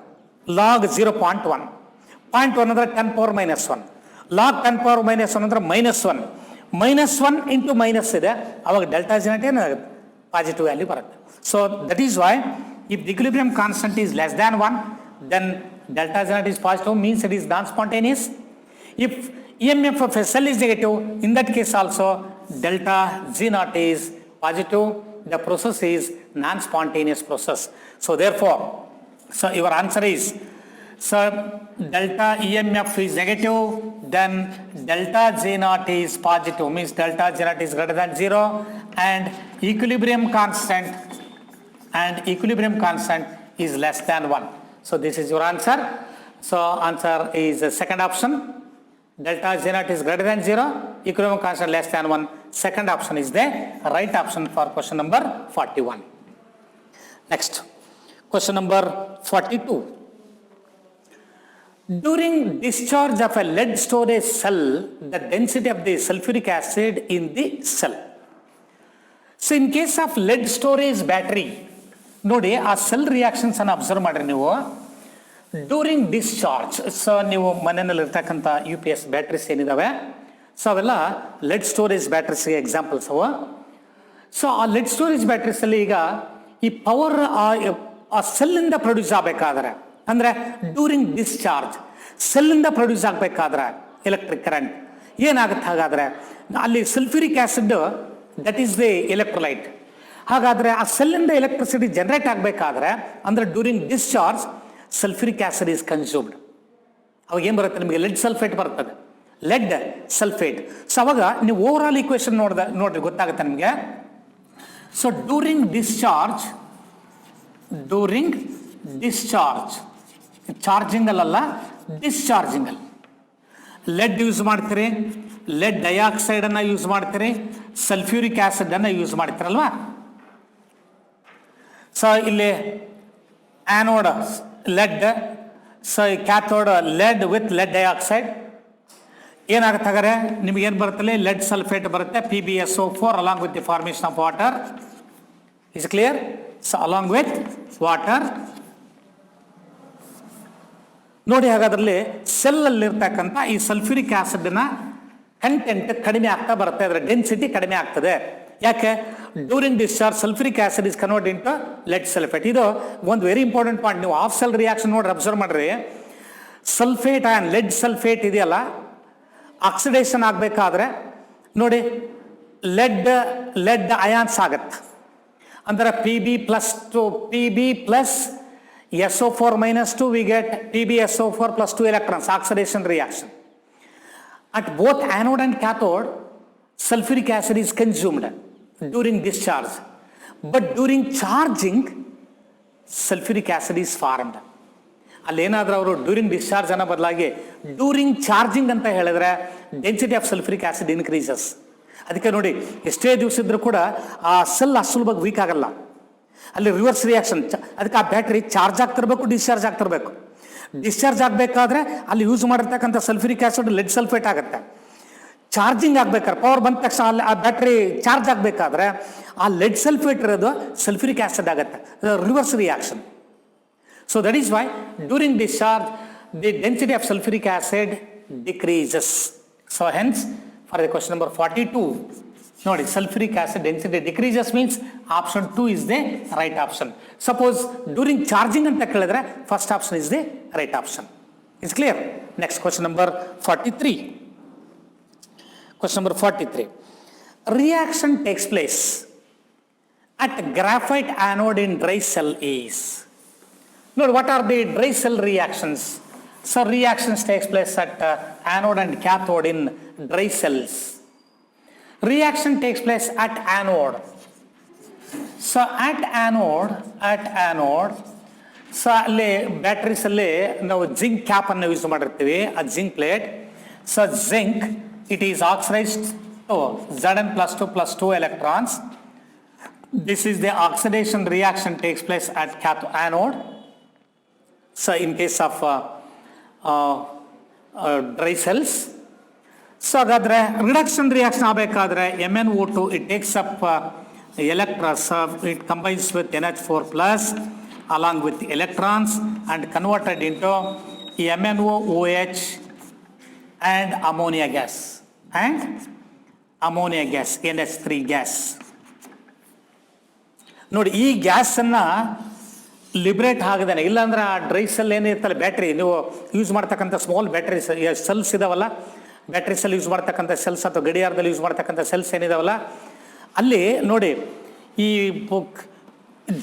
log 0.1, 0.1 ಅಂದ್ರೆ 10 power minus 1, log 10 power minus 1 ಅಂದ್ರೆ -1 into minus ಇದೆ, ಅವಾಗ delta G naught ಏನಾಗುತ್ತೆ, positive value ಬರುತ್ತೆ. So that is why if the equilibrium constant is less than 1, then delta Z naught is positive, means it is non-spontaneous. If EMF of a cell is negative, in that case also delta Z naught is positive. The process is non-spontaneous process. So therefore, so your answer is, so delta EMF is negative, then delta Z naught is positive, means delta Z naught is greater than 0, and equilibrium constant is less than 1. So this is your answer. So answer is the second option. Delta Z naught is greater than 0, equilibrium constant less than 1. Second option is the right option for question number 41. Next, question number 42. During discharge of a lead storage cell, the density of the sulfuric acid in the cell. So in case of lead storage battery, ನೋಡಿ ಆ cell reactions ಅನ್ನು observe ಮಾಡ್ರಿ ನೀವು. During discharge, so ನೀವು ಮನೆಯಲ್ಲಿ ಇರ್ತಕ್ಕಂಥ UPS batteries ಏನಿದಾವೆ, so ಅವೆಲ್ಲ LED storage ಬ್ಯಾಟ್ರೀಸ್ಗೆ examples ಅವು. ಸೊ ಆ ಲೆಡ್ ಸ್ಟೋರೇಜ್ ಬ್ಯಾಟ್ರೀಸಲ್ಲಿ ಈಗ ಈ ಪವರ್ ಆ ಸೆಲ್ಲಿಂದ ಪ್ರೊಡ್ಯೂಸ್ ಆಗಬೇಕಾದ್ರೆ, ಅಂದರೆ ಡ್ಯೂರಿಂಗ್ ಡಿಸ್ಚಾರ್ಜ್ ಸೆಲ್ಲಿಂದ ಪ್ರೊಡ್ಯೂಸ್ ಆಗಬೇಕಾದ್ರೆ ಎಲೆಕ್ಟ್ರಿಕ್ ಕರೆಂಟ್ ಏನಾಗುತ್ತೆ, ಹಾಗಾದರೆ ಅಲ್ಲಿ sulphuric acid that is the electrolyte. ಹಾಗಾದರೆ ಆ ಸೆಲ್ಲಿಂದ ಎಲೆಕ್ಟ್ರಿಸಿಟಿ ಜನರೇಟ್ ಆಗಬೇಕಾದ್ರೆ, ಅಂದರೆ during discharge sulphuric acid is consumed. ಅವಾಗ ಏನು ಬರುತ್ತೆ ನಿಮಗೆ, ಲೆಡ್ ಸಲ್ಫೇಟ್ ಬರ್ತದೆ, ಲೆಡ್ ಸಲ್ಫೇಟ್. ಸೊ ಅವಾಗ ನೀವು ಓವರ್ ಆಲ್ ಈಕ್ವೇಷನ್ ನೋಡ್ರಿ ಗೊತ್ತಾಗುತ್ತೆ ನಿಮಗೆ. ಸೊ ಡ್ಯೂರಿಂಗ್ ಡಿಸ್ಚಾರ್ಜ್ ಚಾರ್ಜಿಂಗ್ ಅಲ್ಲ, ಡಿಸ್ಚಾರ್ಜಿಂಗ್ ಅಲ್ಲಿ ಲೆಡ್ ಯೂಸ್ ಮಾಡ್ತೀರಿ, ಲೆಡ್ ಡೈಆಕ್ಸೈಡನ್ನು ಯೂಸ್ ಮಾಡ್ತೀರಿ, ಸಲ್ಫ್ಯೂರಿಕ್ ಆ್ಯಸಿಡನ್ನು ಯೂಸ್ ಮಾಡ್ತೀರಲ್ವಾ. ಸೊ ಇಲ್ಲಿ anode lead, so cathode lead with lead dioxide. ಏನಾಗುತ್ತೆ ಹಾಗಾದ್ರೆ ನಿಮಗೇನು ಬರುತ್ತಲ್ಲಿ, ಲೆಡ್ ಸಲ್ಫೇಟ್ ಬರುತ್ತೆ, PbSO4 along with the formation of water. Is clear? So along with water ನೋಡಿ. ಹಾಗಾದ್ರಲ್ಲಿ ಸೆಲ್ಲಲ್ಲಿರ್ತಕ್ಕಂಥ ಈ ಸಲ್ಫ್ಯೂರಿಕ್ ಆ್ಯಸಿಡ್ನ ಕಂಟೆಂಟ್ ಕಡಿಮೆ ಆಗ್ತಾ ಬರುತ್ತೆ, ಅದರ ಡೆನ್ಸಿಟಿ ಕಡಿಮೆ ಆಗ್ತದೆ. ಯಾಕೆ? During discharge sulphuric acid is convert into lead sulphate. ಇದು ಒಂದು ವೆರಿ ಇಂಪಾರ್ಟೆಂಟ್ ಪಾಯಿಂಟ್. ನೀವು ಆಫ್ ಸೆಲ್ ರಿಯಾಕ್ಷನ್ ನೋಡ್ರಿ, ಅಬ್ಸರ್ವ್ ಮಾಡ್ರಿ. ಸಲ್ಫೇಟ್ ಆ್ಯಂಡ್ ಲೆಡ್ ಸಲ್ಫೇಟ್ ಇದೆಯಲ್ಲ, ಆಕ್ಸಿಡೇಷನ್ ಆಗಬೇಕಾದ್ರೆ ನೋಡಿ ಲೆಡ್ ಅಯಾನ್ಸ್ ಆಗತ್ತೆ. ಅಂದರೆ Pb plus SO4 minus 2, we get PbSO4 plus 2 electrons, oxidation reaction. At both anode and cathode, sulfuric acid is consumed during discharge. But during charging, sulfuric acid is formed. ಅಲ್ಲೇನಾದ್ರೂ ಅವರು during discharge ಅನ್ನೋ ಬದಲಾಗಿ during charging ಅಂತ ಹೇಳಿದ್ರೆ density of sulphuric acid increases. ಅದಕ್ಕೆ ನೋಡಿ, ಎಷ್ಟೇ ದಿವಸ ಇದ್ರೂ ಕೂಡ ಆ ಸೆಲ್ ಅಷ್ಟು ಸುಲಭವಾಗಿ ವೀಕ್ ಆಗಲ್ಲ. ಅಲ್ಲಿ ರಿವರ್ಸ್ ರಿಯಾಕ್ಷನ್. ಅದಕ್ಕೆ ಆ ಬ್ಯಾಟ್ರಿ ಚಾರ್ಜ್ ಆಗ್ತಿರ್ಬೇಕು, ಡಿಸ್ಚಾರ್ಜ್ ಆಗ್ತಿರ್ಬೇಕು. ಡಿಸ್ಚಾರ್ಜ್ ಆಗಬೇಕಾದ್ರೆ ಅಲ್ಲಿ ಯೂಸ್ ಮಾಡಿರ್ತಕ್ಕಂಥ ಸಲ್ಫ್ಯೂರಿಕ್ ಆಸಿಡ್ ಲೆಡ್ ಸಲ್ಫೇಟ್ ಆಗುತ್ತೆ. ಚಾರ್ಜಿಂಗ್ ಆಗ್ಬೇಕಾದ್ರೆ ಪವರ್ ಬಂದ ತಕ್ಷಣ ಅಲ್ಲಿ ಆ ಬ್ಯಾಟ್ರಿ ಚಾರ್ಜ್ ಆಗಬೇಕಾದ್ರೆ ಆ ಲೆಡ್ ಸಲ್ಫೇಟ್ ಇರೋದು ಸಲ್ಫ್ಯೂರಿಕ್ ಆಸಿಡ್ ಆಗುತ್ತೆ, reverse reaction. So that is why during discharge the density of sulfuric acid decreases. So hence for the question number 42, ನೋಡಿ sulfuric acid density decreases means option 2 is the right option. Suppose during charging ಅಂತ ಕೇಳಿದ್ರೆ first option is the right option. It's clear? Next question number 43. Question number 43. Reaction takes place at graphite anode in dry cell is. Now what are the dry cell reactions? So reactions takes place at anode and cathode in dry cells. Reaction takes place at anode. So at anode, so ಅಲ್ಲಿ batteries ಅಲ್ಲಿ ನಾವು zinc cap ಅನ್ನು use ಮಾಡಿರ್ತೀವಿ, ಆ zinc plate. So zinc it is oxidized to Zn plus 2 plus 2 electrons. This is the oxidation reaction takes place at anode. So in case of dry cells. So ಹಾಗಾದ್ರೆ reduction reaction ಆಗಬೇಕಾದ್ರೆ MnO2 it takes up electrons, it combines with NH4 plus along with electrons and converted into MnOOH and ammonia gas NH3 gas. ನೋಡಿ ಈ gas ಅನ್ನ liberate ಆಗದೇನೆ, ಇಲ್ಲಾಂದ್ರೆ ಆ dry cell ಏನಿರ್ತಲ್ಲ battery, ನೀವು ಯೂಸ್ ಮಾಡ್ತಕ್ಕಂಥ ಸ್ಮಾಲ್ ಬ್ಯಾಟ್ರಿ ಸೆಲ್ಸ್ ಇದಾವಲ್ಲ, ಬ್ಯಾಟ್ರಿ ಸೆಲ್ ಯೂಸ್ ಮಾಡ್ತಕ್ಕಂಥ ಸೆಲ್ಸ್ ಅಥವಾ ಗಡಿಯಾರದಲ್ಲಿ ಯೂಸ್ ಮಾಡ್ತಕ್ಕಂಥ ಸೆಲ್ಸ್ ಏನಿದಾವಲ್ಲ, ಅಲ್ಲಿ ನೋಡಿ ಈ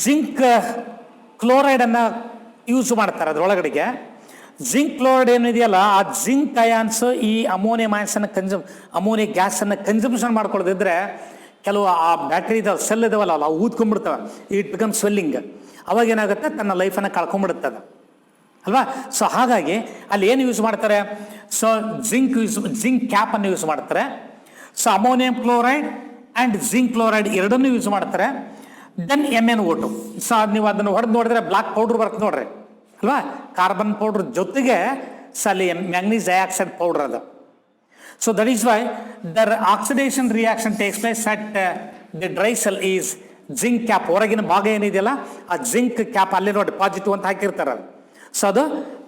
ಜಿಂಕ್ ಕ್ಲೋರೈಡನ್ನು ಯೂಸ್ ಮಾಡ್ತಾರೆ. ಅದರೊಳಗಡೆಗೆ ಜಿಂಕ್ ಕ್ಲೋರೈಡ್ ಏನಿದೆಯಲ್ಲ, ಆ ಜಿಂಕ್ ಅಯಾನ್ಸ್ ಈ ಅಮೋನಿಯಂ ಅಯಾನ್ಸನ್ನು ಅಮೋನಿಯಾ ಗ್ಯಾಸನ್ನು ಕನ್ಸಂಪ್ಷನ್ ಮಾಡ್ಕೊಳ್ಳೋದಿದ್ರೆ ಕೆಲವು ಆ ಬ್ಯಾಟ್ರಿ ಇದಾವೆ ಸೆಲ್ ಇದಾವಲ್ಲ ಅವು ಊದ್ಕೊಂಡ್ಬಿಡ್ತವೆ, ಇಟ್ ಬಿಕಮ್ ಸ್ವೆಲ್ಲಿಂಗ್. ಅವಾಗ ಏನಾಗುತ್ತೆ, ತನ್ನ ಲೈಫನ್ನು ಕಳ್ಕೊಂಡ್ಬಿಡುತ್ತದೆ ಅಲ್ವಾ. ಸೊ ಹಾಗಾಗಿ ಅಲ್ಲಿ ಏನು ಯೂಸ್ ಮಾಡ್ತಾರೆ, ಸೊ ಜಿಂಕ್ ಕ್ಯಾಪನ್ನು ಯೂಸ್ ಮಾಡ್ತಾರೆ. So ammonium chloride and zinc chloride ಎರಡನ್ನೂ ಯೂಸ್ ಮಾಡ್ತಾರೆ. Then MnO2. ಸೊ ನೀವು ಅದನ್ನು ಹೊಡೆದು ನೋಡಿದ್ರೆ ಬ್ಲಾಕ್ ಪೌಡ್ರ್ ಬರ್ತದೆ ನೋಡ್ರಿ ಅಲ್ವಾ, ಕಾರ್ಬನ್ ಪೌಡ್ರ್ ಜೊತೆಗೆ ಸೊ ಅಲ್ಲಿ ಮ್ಯಾಂಗನೀಸ್ ಡೈಆಕ್ಸೈಡ್ ಪೌಡ್ರ್ ಅದು. So that is why there oxidation reaction takes place at the dry cell is zinc cap. ಹೊರಗಿನ ಭಾಗ ಏನಿದೆಯಲ್ಲ ಆ ಜಿಂಕ್ ಕ್ಯಾಪ್ ಅಲ್ಲಿ ನೋಡಿ ಪಾಸಿಟಿವ್ ಅಂತ ಹಾಕಿರ್ತಾರೆ ಅದು. ಸೊ ಅದು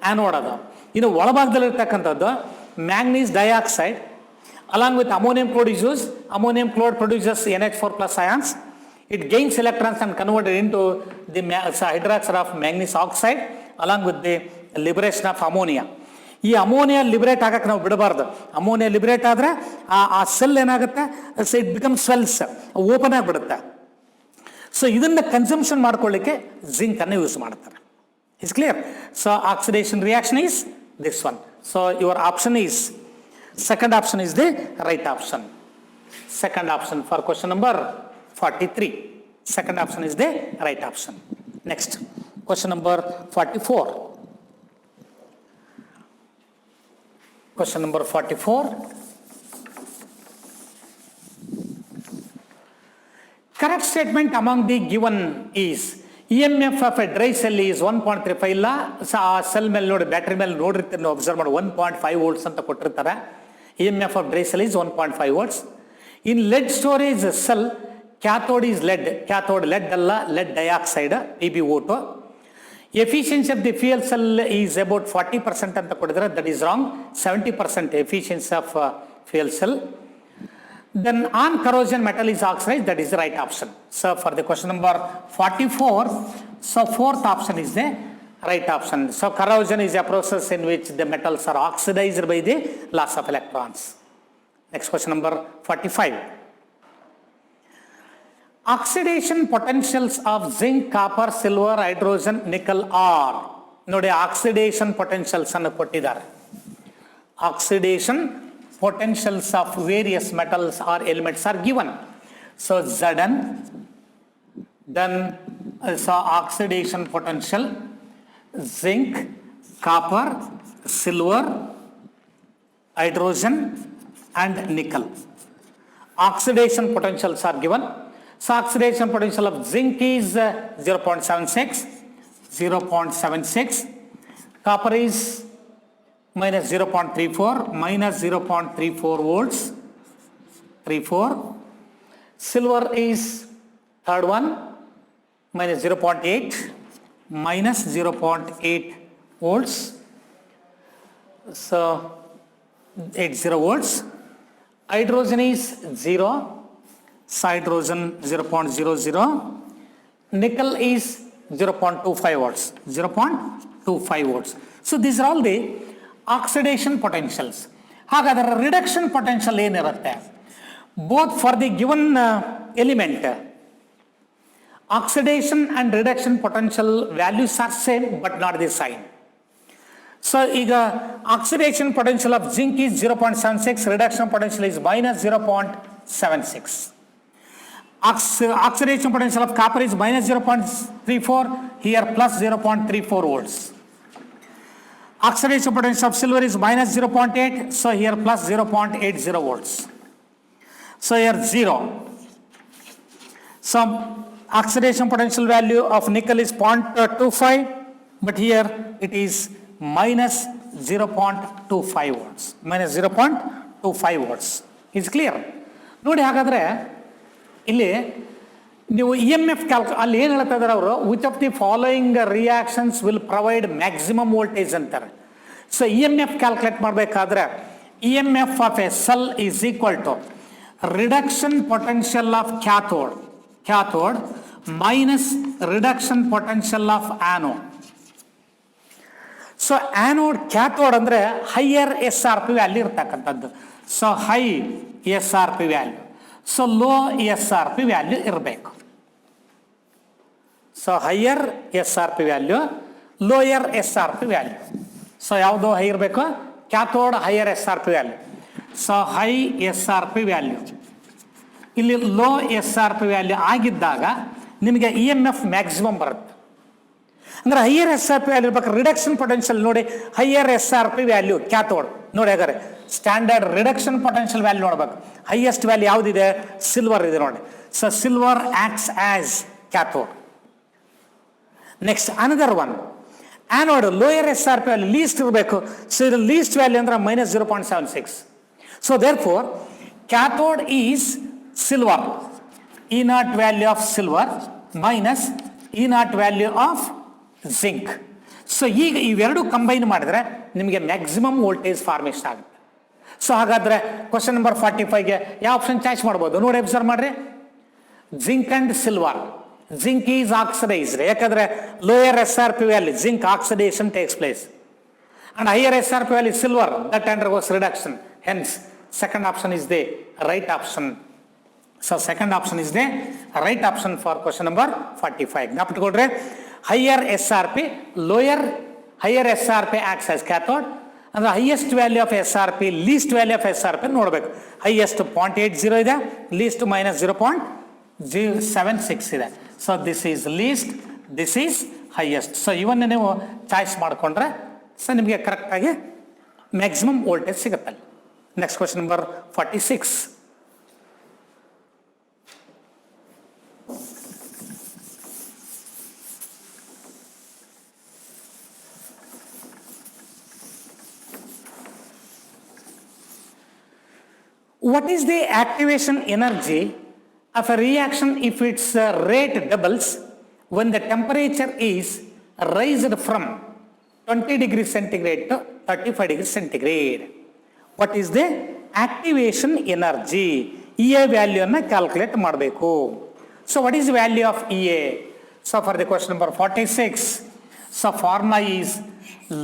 ಆ್ಯನೋಡ್ ಅದು. ಇನ್ನು ಒಳಭಾಗದಲ್ಲಿರ್ತಕ್ಕಂಥದ್ದು manganese dioxide along with ammonium chloride is used. Ammonium chloride produces NH4 plus ions. It gains electrons and converted into the hydroxide of manganese oxide along with the liberation of ammonia. ಈ ammonia liberate ಆಗಕ್ಕೆ ನಾವು ಬಿಡಬಾರ್ದು. Ammonia liberate ಆದರೆ ಆ cell ಏನಾಗುತ್ತೆ, it become swells, open ಆಗಿಬಿಡುತ್ತೆ. So ಇದನ್ನು consumption ಮಾಡ್ಕೊಳ್ಳಿಕ್ಕೆ ಜಿಂಕ್ ಅನ್ನು ಯೂಸ್ ಮಾಡ್ತಾರೆ. It's clear. So oxidation reaction is this one. So your option is second option is the right option. Second option for question number 43. Second option is the right option. Next, question number 44. Question number 44. Correct statement among the given is EMF of a dry cell is 1.35. ಇಲ್ಲ ಆ cell ಮೇಲೆ ನೋಡಿ, battery ಮೇಲೆ ನೋಡಿರ್ತೀರಿ ನೀವು, observe ಮಾಡಿ 1.5 volts ಅಂತ ಕೊಟ್ಟಿರ್ತಾರೆ. EMF of dry cell is 1.5 volts. In lead storage cell, cathode is lead. Cathode lead ಅಲ್ಲ, lead dioxide PbO2. Efficiency of the fuel cell is about 40% ಅಂತ ಕೊಟ್ಟಿದ್ದಾರೆ. That is wrong. 70% efficiency of fuel cell. Then on corrosion metal is oxidized. That is the right option. So for the question number 44, so fourth option is the right option. So corrosion is a process in which the metals are oxidized by the loss of electrons. Next question number 45. Oxidation potentials of zinc, copper, silver, hydrogen, nickel are. ನೋಡಿ oxidation potentials ಅನ್ನು ಕೊಟ್ಟಿದ್ದಾರೆ. Oxidation potentials of various metals or elements are given. So Zn, then so oxidation potential zinc, copper, silver, hydrogen and nickel. Oxidation potentials are given. So oxidation potential of zinc is 0.76, copper is minus 0.34, minus 0.34 volts, 0.34. Silver is third one, minus 0.8, minus 0.8 volts. So 80 volts. Hydrogen is 0, so hydrogen 0.00. Nickel is 0.25 volts, 0.25 volts. So these are all the oxidation potentials. However, reduction potential ಏನಿರುತ್ತೆ? Both for the given element, oxidation and reduction potential values are same but not the sign. So, oxidation potential of zinc is 0.76, reduction potential is minus 0.76. Oxidation potential of copper is minus 0.34, here plus 0.34 volts. Oxidation potential of silver is minus 0.8, so here plus 0.80 volts. So here 0. So oxidation potential value of nickel is 0.25, but here it is minus 0.25 volts. Minus 0.25 volts. Is clear? ನೋಡಿ ಹಾಗಾದ್ರೆ ಇಲ್ಲಿ ನೀವು E M F ಅಲ್ಲಿ ಏನು ಹೇಳ್ತಾ ಇದ್ದಾರೆ ಅವರು, which of the following reactions will provide maximum voltage ಅಂತಾರೆ. So E M F calculate ಮಾಡಬೇಕಾದ್ರೆ E M F of a cell is equal to reduction potential of cathode minus reduction potential of anode. So anode, cathode ಅಂದ್ರೆ higher SRP value ಇರತಕ್ಕಂಥದ್ದು. So high SRP value. So low SRP value ಇರಬೇಕು. So higher SRP value, lower SRP value. So ಯಾವುದು high ಇರಬೇಕು? cathode higher SRP value. So high S R P value, ಇಲ್ಲಿ low S R P value ಆಗಿದ್ದಾಗ ನಿಮಗೆ E M F maximum ಬರುತ್ತೆ. ಅಂದರೆ higher S R P value ಇರ್ಬೇಕು. Reduction potential ನೋಡಿ, higher S R P value cathode ನೋಡಿ, ಹಾಗಾದ್ರೆ standard reduction potential value ನೋಡ್ಬೇಕು. ಹೈಯೆಸ್ಟ್ ವ್ಯಾಲ್ಯೂ ಯಾವುದಿದೆ? ಸಿಲ್ವರ್ ಇದೆ ನೋಡಿ. So silver acts as cathode. Next another one anode, lower S R P value list ಇರಬೇಕು. So ಇದು list value ಅಂದ್ರೆ minus 0.76. So therefore, cathode is silver, E naught value of silver minus E naught value of zinc. So ಈಗ ಇವೆರಡು combine ಮಾಡಿದ್ರೆ ನಿಮಗೆ maximum voltage formation ಆಗುತ್ತೆ. So ಹಾಗಾದ್ರೆ question number 45ಗೆ ಯಾವ ಆಪ್ಷನ್ ಚಾಯ್ಸ್ ಮಾಡ್ಬೋದು ನೋಡಿ, ಅಬ್ಸರ್ವ್ ಮಾಡ್ರಿ. Zinc and silver. Zinc is oxidised, ಯಾಕಂದ್ರೆ lower S R P value zinc oxidation takes place, and higher SRP value is silver that undergoes reduction. Hence, second option is the right option. So, second option is the right option for question number 45. Gnapittukoldre, higher SRP, higher SRP acts as cathode, and the highest value of SRP, least value of SRP ನೋಡಬೇಕು. highest 0.80 ಇದೆ, least minus 0.076 ಇದೆ. So, this is least, this is highest. So, ಇವನ್ನ ನೀವು choice ಮಾಡಿಕೊಂಡ್ರೆ so ನಿಮಗೆ ಕರೆಕ್ಟಾಗಿ maximum voltage ಸಿಗುತ್ತೆ. Next question number 46. What is the activation energy of a reaction if its rate doubles when the temperature is raised from 20 degrees centigrade to 35 degrees centigrade? What is the activation energy? EA value ಅನ್ನು calculate ಮಾಡಬೇಕು. So what is the value of EA? So for the question number 46, so formula is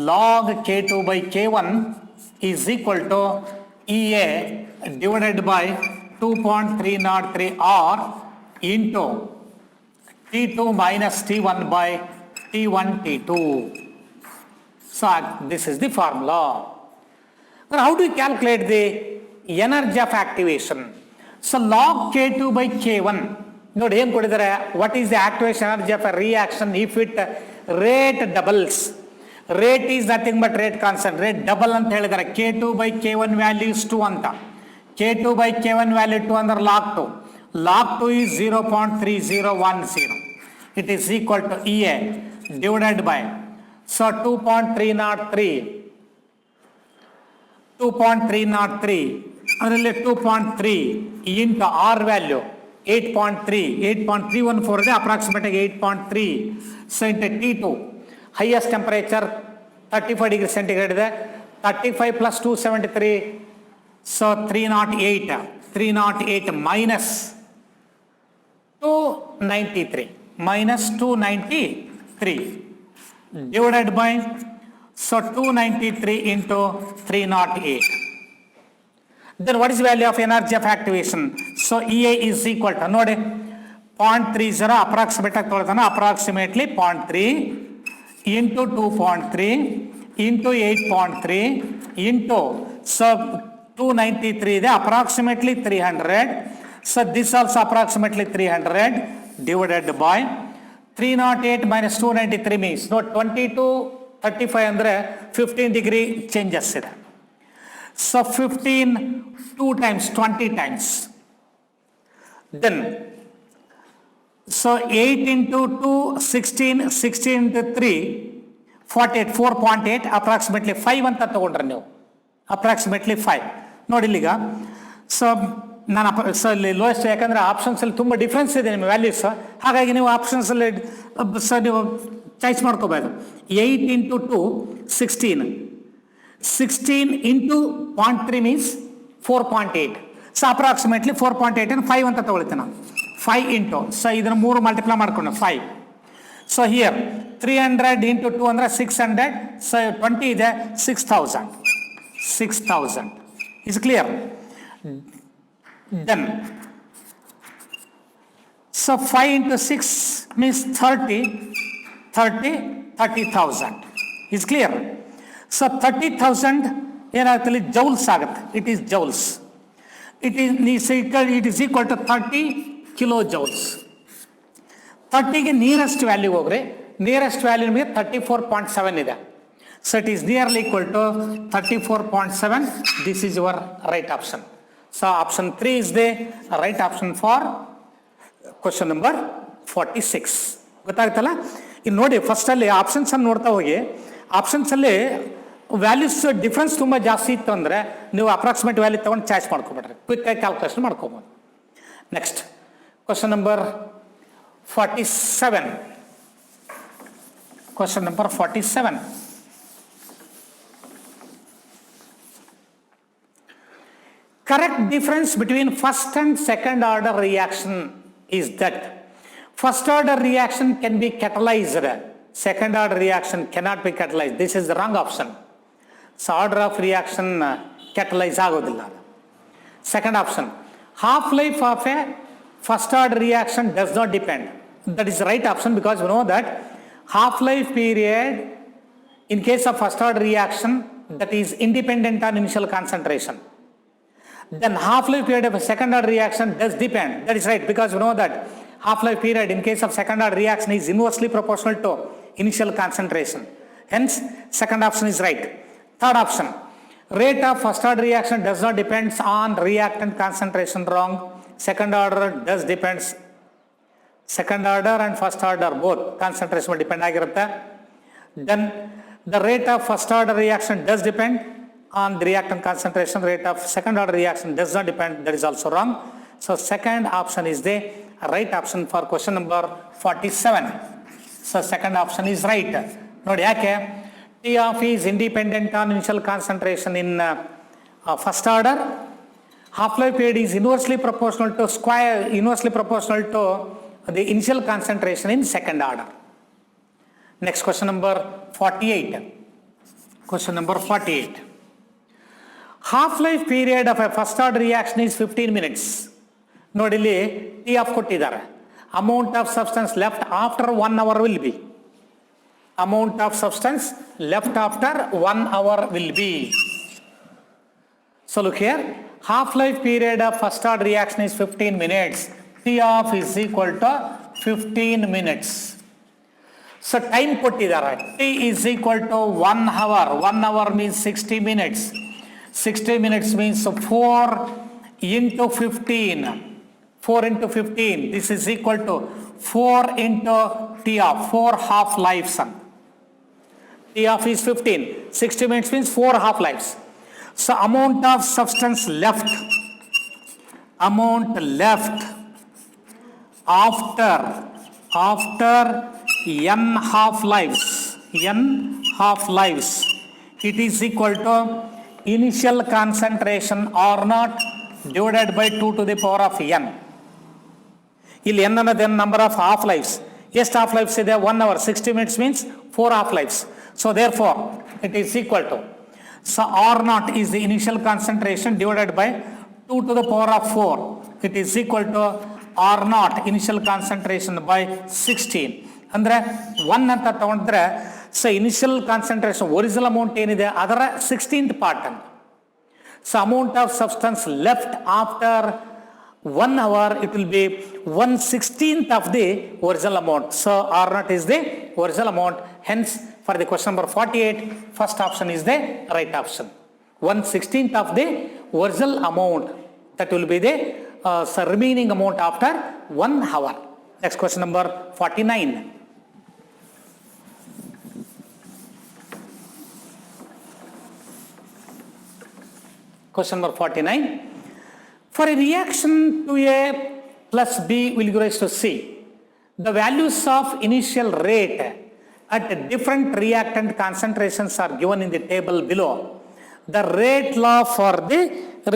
log K2 by K1 is equal to EA divided by 2.303 R into T2 minus T1 by T1 T2. So this is the formula. Now how do you calculate the energy of activation? So log K2 by K1. ನೋಡಿ ಏನು ಕೊಟ್ಟಿದ್ದಾರೆ, what is the activation energy of a reaction if it rate doubles? Rate is nothing but rate constant. Rate double ಅಂತ ಹೇಳಿದ್ದಾರೆ. K2 by K1 value is 2 ಅಂತ. K2 by K1 value 2 ಅಂದ್ರೆ log 2. Log 2 is 0.3010. It is equal to EA divided by, so 2.303 ಅದರಲ್ಲಿ 2.3 into R value 8.314 ಇದೆ, approximate ಆಗಿ 8.3. So into T2 highest temperature 35 degree centigrade ಇದೆ, 35 plus 273, so 308 minus 293 divided by, so 293 into 308. Then what is the value of energy of activation? So EA is equal to, ನೋಡಿ 0.30 approximate ಆಗಿ ತೊಗೊಳ್ತಾನೆ, approximately 0.3 into 2.3 into 8.3 into, so 293 ಇದೆ, approximately 300. So this also approximately 300 divided by 308 minus 293 means, no, 2235 ಅಂದರೆ 15 degree changes ಇದೆ. So 15 2 times 20 times. Then so 8 into 2 16, 16 into 3 48, 4.8 approximately 5 ಅಂತ ತಗೊಂಡ್ರೆ ನೀವು, approximately 5. ನೋಡಿ ಇಲ್ಲಿಗ, so ನಾನು ಇಲ್ಲಿ ಲೋಯೆಸ್ಟ್, ಯಾಕಂದರೆ ಆಪ್ಷನ್ಸಲ್ಲಿ ತುಂಬ ಡಿಫ್ರೆನ್ಸ್ ಇದೆ ನಿಮ್ಮ ವ್ಯಾಲ್ಯೂಸ್, ಹಾಗಾಗಿ ನೀವು ಆಪ್ಷನ್ಸಲ್ಲಿ ನೀವು ಚಾಯ್ಸ್ ಮಾಡ್ಕೋಬೋದು. 8 into 2 16, 16 into 0.3 means 4.8. So approximately 4.8 and 5 ಅಂತ ತಗೊಳ್ತೀನಿ ನಾನು. 5 into, ಸೊ ಇದನ್ನು 3 ಮಲ್ಟಿಪ್ಲೈ ಮಾಡ್ಕೊಂಡು 5. ಸೊ ಹಿಯರ್ 300 into 2 ಅಂದರೆ 600, ಸೊ 20 ಇದೆ, 6000 is clear. Then so 5 into 6 means 30,000 is clear. So 30,000 ಏನಾಗುತ್ತೆ, ಜೌಲ್ಸ್ ಆಗುತ್ತೆ, it is joules. It is equal to 30 kilojoules. 30ಗೆ ನಿಯರೆಸ್ಟ್ ವ್ಯಾಲ್ಯೂ ಹೋಗ್ರಿ, ನಿಯರೆಸ್ಟ್ ವ್ಯಾಲ್ಯೂ ನಿಮಗೆ 34.7 ಇದೆ. So it is nearly equal to 34.7. This is your right option. So option 3 is the right option for question number 46. ಗೊತ್ತಾಗುತ್ತಲ್ಲ? ಇನ್ನು ನೋಡಿ, ಫಸ್ಟಲ್ಲಿ ಆಪ್ಷನ್ಸನ್ನು ನೋಡ್ತಾ ಹೋಗಿ, ಆಪ್ಷನ್ಸಲ್ಲಿ values difference ತುಂಬ ಜಾಸ್ತಿ ಇತ್ತು ಅಂದರೆ ನೀವು ಅಪ್ರಾಕ್ಸಿಮೇಟ್ ವ್ಯಾಲ್ಯೂ ತೊಗೊಂಡು ಚಾಯ್ಸ್ ಮಾಡ್ಕೊಬಿಡ್ರಿ, ಕ್ವಿಕ್ಕಾಗಿ ಕ್ಯಾಲ್ಕುಲೇಷನ್ ಮಾಡ್ಕೊಬೋದು. Next question number 47. Question number 47. Correct difference between first and second order reaction is that first order reaction can be catalyzed, second order reaction cannot be catalyzed. This is the wrong option. So order of reaction catalyze ಆಗೋದಿಲ್ಲ. Second option, half life of a first order reaction does not depend. That is the right option, because we know that half life period in case of first order reaction, that is independent on initial concentration. Then half-life period of a second order reaction does depend. That is right, because we know that half-life period in case of second order reaction is inversely proportional to initial concentration. Hence, second option is right. Third option, rate of first order reaction does not depend on reactant concentration. Wrong. Second order does depends. Second order and first order both concentration will depend ಆಗಿರುತ್ತೆ. Then the rate of first order reaction does depend on the reactant concentration. Rate of second order reaction does not depend. That is also wrong. So second option is the right option for question number 47. So second option is right. ನೋಡಿ ಯಾಕೆ, T of is independent on initial concentration in first order. Half-life period is inversely proportional to the initial concentration in second order. Next question number 48. Question number 48. Half-life period of a first order reaction is 15 minutes. ನೋಡಿ ಇಲ್ಲಿ T of ಕೊಟ್ಟಿದ್ದಾರೆ. Amount of substance left after 1 hour will be. Amount of substance left after 1 hour will be. So look here, half-life period of first order reaction is 15 minutes. T of is equal to 15 minutes. So time ಕೊಟ್ಟಿದ್ದಾರೆ. T is equal to 1 hour. 1 hour means 60 minutes. 60 minutes means 4 into 15. 4 into 15. This is equal to 4 into T of 4 half lives. T of is 15. 60 minutes means 4 half lives. So amount of substance left after n half lives, it is equal to initial concentration R naught divided by 2 to the power of n. ಇಲ್ಲಿ n ಅನ್ನೋದು number of half lives. ಎಷ್ಟು half lives ಇದೆ? 1 hour 60 minutes means 4 half lives. So therefore it is equal to, so R naught is the initial concentration divided by 2 to the power of 4. It is equal to R naught initial concentration by 16. ಅಂದರೆ 1 ಅಂತ ತಗೊಂಡ್ರೆ so initial concentration original amount ಏನಿದೆ ಅದರ 16th part ಅಂತ. So amount of substance left after 1 hour, it will be 1/16th of the original amount. So R naught is the original amount. Hence, for the question number 48, first option is the right option. 1/16th of the original amount. That will be the remaining amount after 1 hour. Next question number 49. Question number 49. For a reaction to A plus B will give rise to C, the values of initial rate at different reactant concentrations are given in the table below. The rate law for the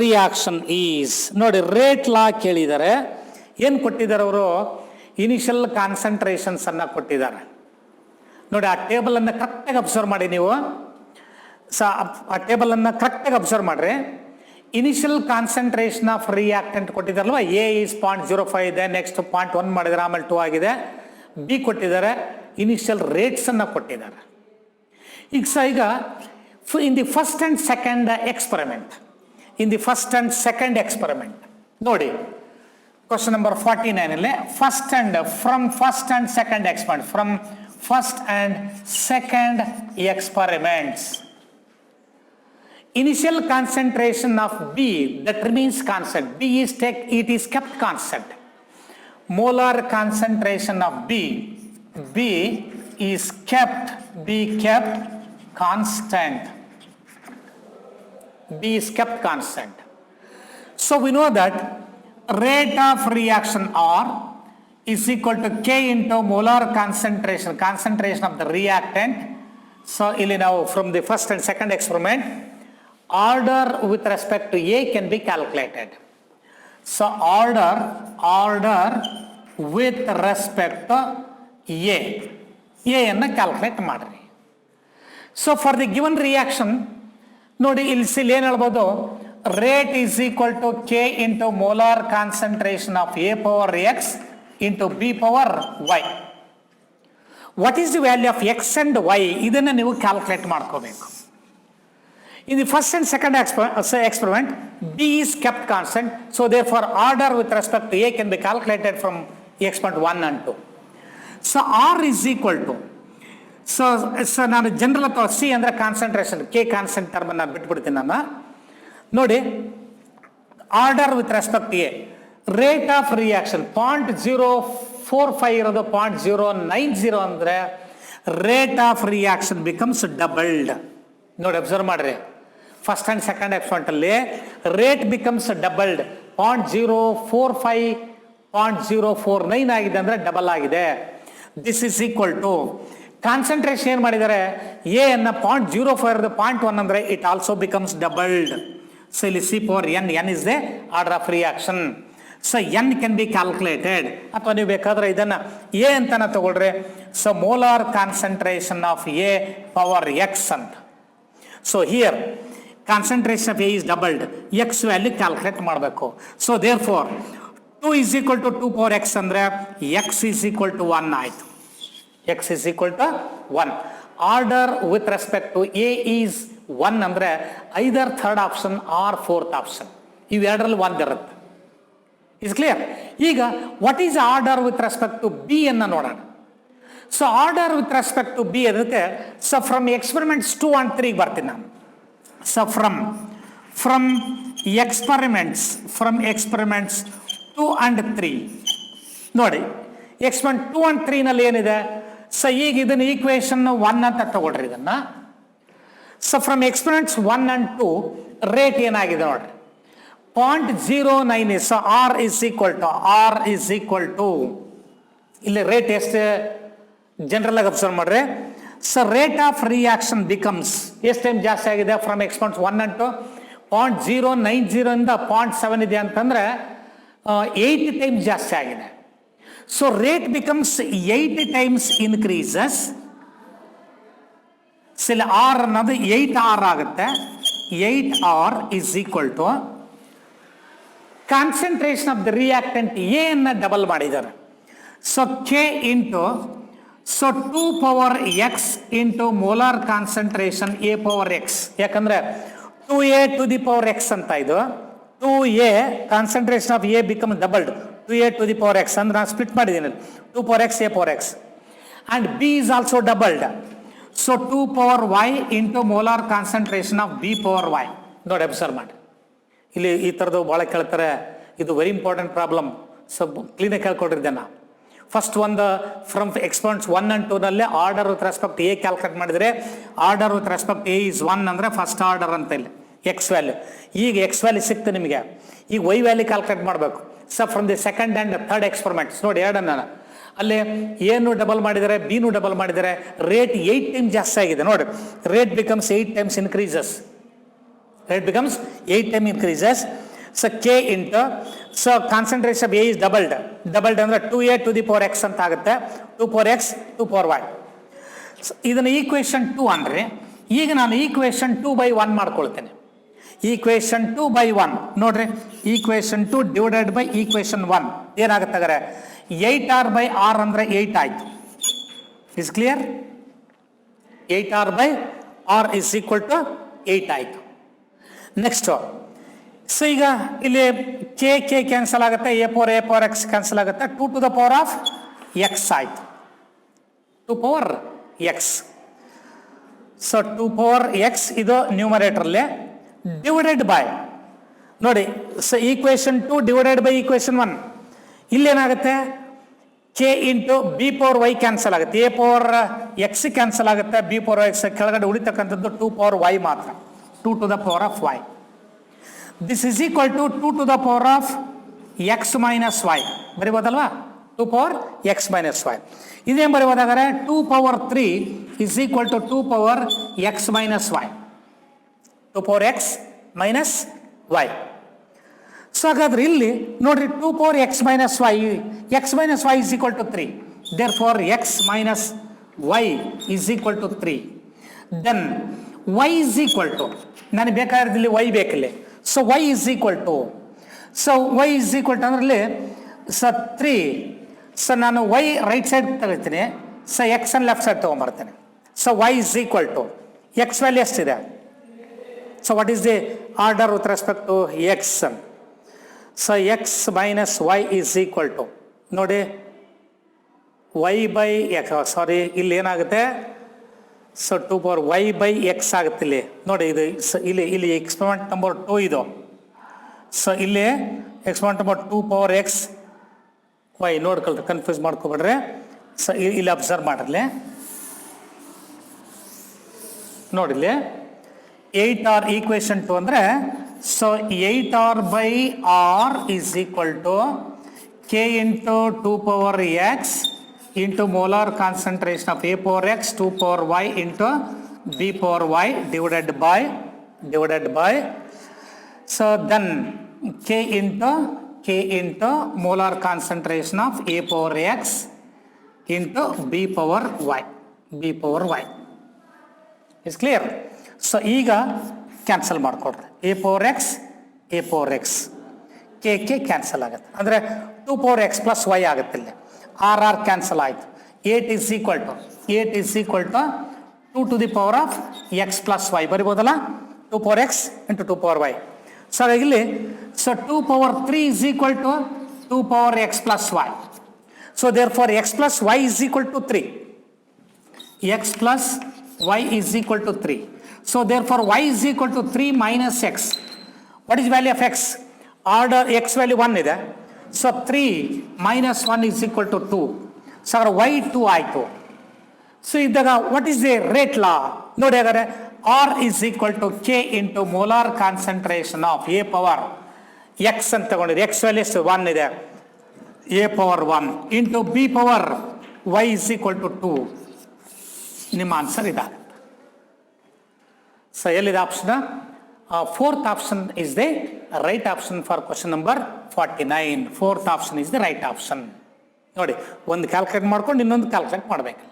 reaction is, ನೋಡಿ rate law ಕೇಳಿದ್ದಾರೆ. ಏನು ಕೊಟ್ಟಿದ್ದಾರೆ ಅವರು? Initial concentrations ಅನ್ನ ಕೊಟ್ಟಿದ್ದಾರೆ. ನೋಡಿ ಆ table ಅನ್ನ ಕರೆಕ್ಟಾಗಿ ಅಬ್ಸರ್ವ್ ಮಾಡಿ ನೀವು. ಆ ಟೇಬಲ್ ಅನ್ನ ಕರೆಕ್ಟಾಗಿ ಅಬ್ಸರ್ವ್ ಮಾಡ್ರಿ. ಇನಿಷಿಯಲ್ ಕಾನ್ಸಂಟ್ರೇಷನ್ ಆಫ್ ರಿಯಾಕ್ಟೆಂಟ್ ಕೊಟ್ಟಿದ್ದಾರಲ್ವ, ಎ ಈಸ್ 0.05 ಇದೆ, ನೆಕ್ಸ್ಟ್ 0.1 ಮಾಡಿದರೆ ಆಮೇಲೆ 2 ಆಗಿದೆ. ಬಿ ಕೊಟ್ಟಿದ್ದಾರೆ, ಇನಿಷಿಯಲ್ ರೇಟ್ಸ್ ಅನ್ನ ಕೊಟ್ಟಿದ್ದಾರೆ. ಈಗ in the first and second experiment ನೋಡಿ ಕ್ವಶನ್ ನಂಬರ್ 49 ಅಲ್ಲಿ first and second experiments. Initial concentration of B, that remains constant. It is kept constant. Molar concentration of B is kept constant. So we know that rate of reaction R is equal to K into molar concentration of the reactant. So now from the first and second experiment, order with respect to A can be calculated. So order with respect to A ಅನ್ನು calculate ಮಾಡ್ರಿ. So for the given reaction ನೋಡಿ ಇಲ್ಲಿ ಏನು ಹೇಳ್ಬೋದು? Rate is equal to k into molar concentration of A power x into B power y. What is the value of x and y? ಇದನ್ನು ನೀವು calculate ಮಾಡ್ಕೋಬೇಕು. In the first and second experiment, B is kept constant. So therefore, order with respect to A can be calculated from experiment 1 and 2. So R is equal to, so ನಾನು general ಅಥವಾ C ಅಂದರೆ concentration, K constant term ಅನ್ನು ಬಿಟ್ಬಿಡ್ತೀನಿ ನಾನು. ನೋಡಿ order with respect A, rate of reaction 0.045 ಇರೋದು 0.090 ಅಂದರೆ rate of reaction becomes doubled. ನೋಡಿ observe ಮಾಡ್ರಿ, ಫಸ್ಟ್ ಅಂಡ್ ಸೆಕೆಂಡ್ ಎಕ್ಸ್ಪೆರಿಮೆಂಟ್ ಅಲ್ಲಿ ರೇಟ್ ಬಿಕಮ್ಸ್ ಡಬಲ್ಡ್. 0.045 0.049 ಆಗಿದೆ ಅಂದ್ರೆ ಡಬಲ್ ಆಗಿದೆ. This is equal to concentration ಏನು ಮಾಡಿದ್ದಾರೆ? ಎ ಅನ್ನ 0.05 0.1 ಅಂದ್ರೆ it also becomes doubled. So ಇಲ್ಲಿ C power N is the order of reaction. So N can be calculated, ಅಥವಾ ನೀವು ಬೇಕಾದ್ರೆ ಇದನ್ನ ಎ ಅಂತಾನ ತಗೊಳ್ರಿ. So molar concentration of A power x ಅಂತ. So here concentration of A is doubled, X value calculate ಮಾಡಬೇಕು. So therefore 2 is equal to 2 power X ಅಂದ್ರೆ X is equal to 1 ಆಯಿತು. X is equal to 1. Order with respect to A is 1 ಅಂದ್ರೆ either third option or fourth option. ಇವೆರಡರಲ್ಲಿ ಒಂದು ಇರುತ್ತೆ. Is clear? ಈಗ what is order with respect to B ಅನ್ನು ನೋಡೋಣ. So order with respect to B ಅದಕ್ಕೆ so from experiments 2 and 3 ಬರ್ತೀನಿ ನಾನು. So from experiments 2 and 3 ನೋಡಿ, ಎಕ್ಸ್ಪೆರಿಮೆಂಟ್ 2 and 3 ನಲ್ಲಿ ಏನಿದೆ? ಸೊ ಈಗ ಇದನ್ನ ಈಕ್ವೇಶನ್ 1 ಅಂತ ತಗೊಳ್ರಿ ಇದನ್ನ. So from exponents 1 and 2 rate ಏನಾಗಿದೆ ನೋಡ್ರಿ 0.09 so R is equal to ಇಲ್ಲಿ ರೇಟ್ ಎಷ್ಟು ಜನರಲ್ ಆಗಿ ಅಬ್ಸರ್ವ್ ಮಾಡ್ರಿ. So rate of reaction becomes ಎಷ್ಟು ಟೈಮ್ ಜಾಸ್ತಿ ಆಗಿದೆ ಫ್ರಮ್ ಎಕ್ಸ್ಪೋನೆಂಟ್ಸ್ 1 and 2 0.090 ಇಂದ 0.7 ಇದೆ ಅಂತಂದ್ರೆ 8 ಟೈಮ್ಸ್ ಜಾಸ್ತಿ ಆಗಿದೆ. So rate becomes 8 times increases. ಸಿಲ್ ಆರ್ ಅನ್ನೋದು 8R ಆಗುತ್ತೆ. 8R is equal to concentration of the reactant A ಅನ್ನ ಡಬಲ್ ಮಾಡಿದ್ದಾರೆ. So K into 2 power x into molar concentration A power X. ಯಾಕಂದ್ರೆ 2a to the power x ಅಂತ ಇದು 2a concentration of A become doubled 2a to the power x ಅಂದ್ರೆ ನಾನು split ಮಾಡಿದ್ದೀನಿ 2 power x a power x and b is also doubled. So 2 power y into molar concentration of b power y. ನೋಡಿ ಅಬ್ಸರ್ವ್ ಮಾಡಿ ಇಲ್ಲಿ ಈ ಥರದ್ದು ಭಾಳ ಕೇಳ್ತಾರೆ. ಇದು ವೆರಿ ಇಂಪಾರ್ಟೆಂಟ್ ಪ್ರಾಬ್ಲಮ್. ಸೊ ಕ್ಲೀನಾಗಿ ಕೇಳ್ಕೊಟ್ಟಿದ್ದೆ ನಾ. ಫಸ್ಟ್ ಒಂದು ಫ್ರಮ್ ಎಕ್ಸ್ಪೋನೆಂಟ್ಸ್ 1 and 2 ನಲ್ಲಿ order with respect a calculate ಮಾಡಿದರೆ order with respect a is 1 ಅಂದರೆ ಫಸ್ಟ್ ಆರ್ಡರ್ ಅಂತ ಇಲ್ಲಿ ಎಕ್ಸ್ ವ್ಯಾಲ್ಯೂ. ಈಗ ಎಕ್ಸ್ ವ್ಯಾಲ್ಯೂ ಸಿಕ್ತು ನಿಮಗೆ. ಈಗ ವೈ ವ್ಯಾಲ್ಯೂ ಕ್ಯಾಲ್ಕುಲೇಟ್ ಮಾಡಬೇಕು. So from the second and third experiments ನೋಡಿ ಎರಡನ್ನ ಅಲ್ಲಿ ಏನು ಡಬಲ್ ಮಾಡಿದರೆ ಬಿನೂ ಡಬಲ್ ಮಾಡಿದರೆ ರೇಟ್ 8 ಟೈಮ್ಸ್ ಜಾಸ್ತಿ ಆಗಿದೆ. ನೋಡಿ rate becomes 8 times increases. Rate becomes 8 time increases. So K into so concentration of A is doubled ಅಂದರೆ 2a to the power x ಅಂತ ಆಗುತ್ತೆ. 2 power x 2 power y. ಇದನ್ನು ಈಕ್ವೇಷನ್ 2 ಅಂದರೆ ಈಗ ನಾನು ಈಕ್ವೇಷನ್ 2/1 ಮಾಡ್ಕೊಳ್ತೇನೆ. ಈಕ್ವೇಷನ್ 2/1 ನೋಡ್ರಿ. ಈಕ್ವೇಷನ್ 2 ಡಿವೈಡೆಡ್ ಬೈ ಈಕ್ವೇಷನ್ 1 ಏನಾಗುತ್ತೆ ಅಂದರೆ 8R/R ಅಂದರೆ 8 ಆಯಿತು. Is clear? 8R/R is equal to 8 ಆಯಿತು. ನೆಕ್ಸ್ಟು ಸೊ ಈಗ ಇಲ್ಲಿ ಕೆ ಕ್ಯಾನ್ಸಲ್ ಆಗುತ್ತೆ. ಎ ಪವರ್ ಎಕ್ಸ್ ಕ್ಯಾನ್ಸಲ್ ಆಗುತ್ತೆ. 2 to the power of x ಆಯಿತು. 2 power x. So 2 power x ಇದು ನ್ಯೂಮರೇಟರ್ಲಿ ಡಿವೈಡೆಡ್ ಬೈ ನೋಡಿ. So equation 2 divided by equation 1 ಇಲ್ಲೇನಾಗುತ್ತೆ k into B power y cancel ಆಗುತ್ತೆ. ಎ ಪವರ್ ಎಕ್ಸ್ ಕ್ಯಾನ್ಸಲ್ ಆಗುತ್ತೆ. B power x ಕೆಳಗಡೆ ಉಳಿತಕ್ಕಂಥದ್ದು 2 power y ಮಾತ್ರ. 2 to the power of y. This is equal to 2 to the power of x minus y ಬರಿಬೋದಲ್ವಾ? 2 power x minus y. ಇದೇನು ಬರಿಬೋದಾದರೆ 2 power 3 is equal to 2 power x minus y. 2 power x minus y. So ಹಾಗಾದ್ರೆ ಇಲ್ಲಿ ನೋಡ್ರಿ 2 power x minus y is equal to 3. Therefore x minus y is equal to 3. Then y is equal to ನನಗೆ ಬೇಕಾಗಿರೋದಿಲ್ಲಿ y ಬೇಕಿಲ್ಲಿ. So y is equal to ಅಂದ್ರೆ so 3. So ನಾನು y right side ತಗೋತೀನಿ. So x ಅನ್ನು left side ತೊಗೊಂಬರ್ತೇನೆ. So y is equal to x value ಎಷ್ಟಿದೆ? So what is the order with respect to x? So x minus y is equal to ನೋಡಿ sorry ಇಲ್ಲಿ ಏನಾಗುತ್ತೆ? So 2 power y/x ಆಗುತ್ತೆ ಇಲ್ಲಿ ನೋಡಿ. ಇದು ಇಲ್ಲಿ ಎಕ್ಸ್ಪೆರಿಮೆಂಟ್ ನಂಬರ್ 2 ಇದು. ಸೊ ಇಲ್ಲಿ experiment number 2 power x y ನೋಡ್ಕೊಳ್ರಿ, ಕನ್ಫ್ಯೂಸ್ ಮಾಡ್ಕೊಬೇಡ್ರಿ. ಸೊ ಇಲ್ಲಿ ಅಬ್ಸರ್ವ್ ಮಾಡಿರ್ಲಿ ನೋಡಿಲ್ಲಿ 8R ಈಕ್ವೇಷನ್ 2 ಅಂದರೆ so 8R/R is equal to k into 2 power x into molar concentration of a power x 2 power y into b power y divided by so then k into molar concentration of a power x into b power y. Is clear? So ಈಗ cancel ಮಾಡಿಕೊಡ್ರಿ. A power X K cancel ಆಗುತ್ತೆ ಅಂದರೆ 2 power x plus y ಆಗುತ್ತೆ. ಇಲ್ಲಿ R cancel ಆಯಿತು. 8 is equal to 2 to the power of x plus y ಬರಿಬೋದಲ್ಲ? 2 power x into 2 power y. So ಇಲ್ಲಿ so 2 power 3 is equal to 2 power x plus y. So therefore x plus y is equal to 3. x plus y is equal to 3. So therefore y is equal to 3 minus x. What is value of x? Order x value 1 ಇದೆ. So 3 minus 1 is equal to 2. So y 2 ಆಯಿತು. So ಇದ್ದಾಗ what is the rate law ನೋಡಿ, ಹಾಗಾದ್ರೆ R is equal to k into molar concentration of A power x ಅಂತ ತಗೊಂಡಿದೆ. X value ಎಷ್ಟು 1 ಇದೆ, A power 1 into B power y is equal to 2. ನಿಮ್ಮ answer ಇದಾಗುತ್ತೆ. ಸೊ ಎಲ್ಲಿದೆ option? Fourth option is the right option for question number 49. Fourth option is the right option. ನೋಡಿ, ಒಂದು calculate ಮಾಡ್ಕೊಂಡು ಇನ್ನೊಂದು ಕ್ಯಾಲ್ಕುಲೇಟ್ ಮಾಡಬೇಕು.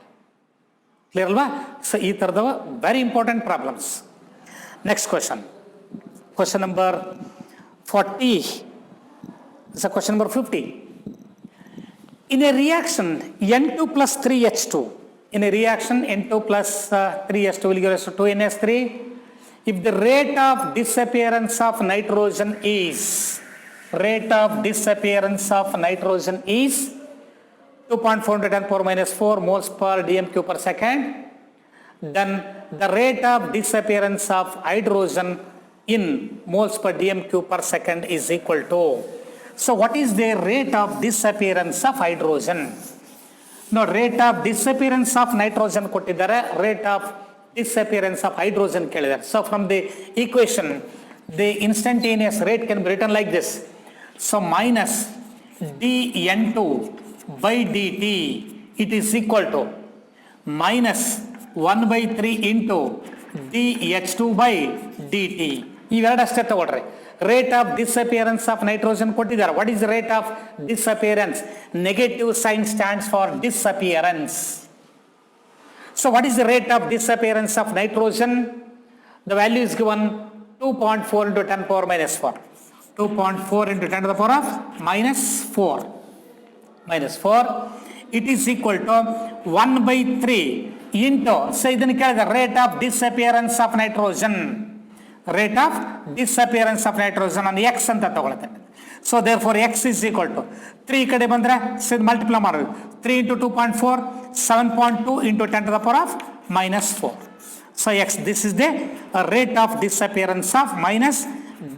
ಕ್ಲಿಯರ್ ಅಲ್ವಾ? ಸೊ ಈ ಥರದವ very important problems. Next question, question number 40. So question number 50. In a reaction N2 plus 3H2, in a reaction N2 plus 3H2 will give us 2NH3. If the rate of disappearance of nitrogen is, rate of disappearance of nitrogen is 2.4 into 10 power minus 4 moles per dm³ per second, then the rate of disappearance of hydrogen in moles per dm³ per second is equal to. So what is the rate of disappearance of hydrogen? No, rate of disappearance of nitrogen ಕೊಟ್ಟಿದ್ದಾರೆ, rate of disappearance of hydrogen ಕೇಳಿದ್ದಾರೆ. So from the equation, the instantaneous rate can be written like this. So minus dN2 by dt, it is equal to minus 1 by 3 into dH2 by dt. ಇವೆರಡಷ್ಟೇ ತಗೊಳ್ರಿ. Rate of disappearance of nitrogen ಕೊಟ್ಟಿದ್ದಾರೆ. What is the rate of disappearance? Negative sign stands for disappearance. So what is the rate of disappearance of nitrogen? The value is given 2.4 into 10 power minus 4. 2.4 into 10 to the power of minus 4. Minus 4. It is equal to 1 by 3 into, so ಇದನ್ನು ಕೇಳಿದ rate of disappearance of nitrogen. Rate of disappearance of nitrogen on x ಅಂತ ತಗೊಳ್ತೇನೆ. So therefore x is equal to 3 ಈ ಕಡೆ ಬಂದ್ರೆ multiply ಮಾಡೋದು. 3 into 2.4, 7.2 into 10 to the power of minus 4. So x, this is the rate of disappearance of minus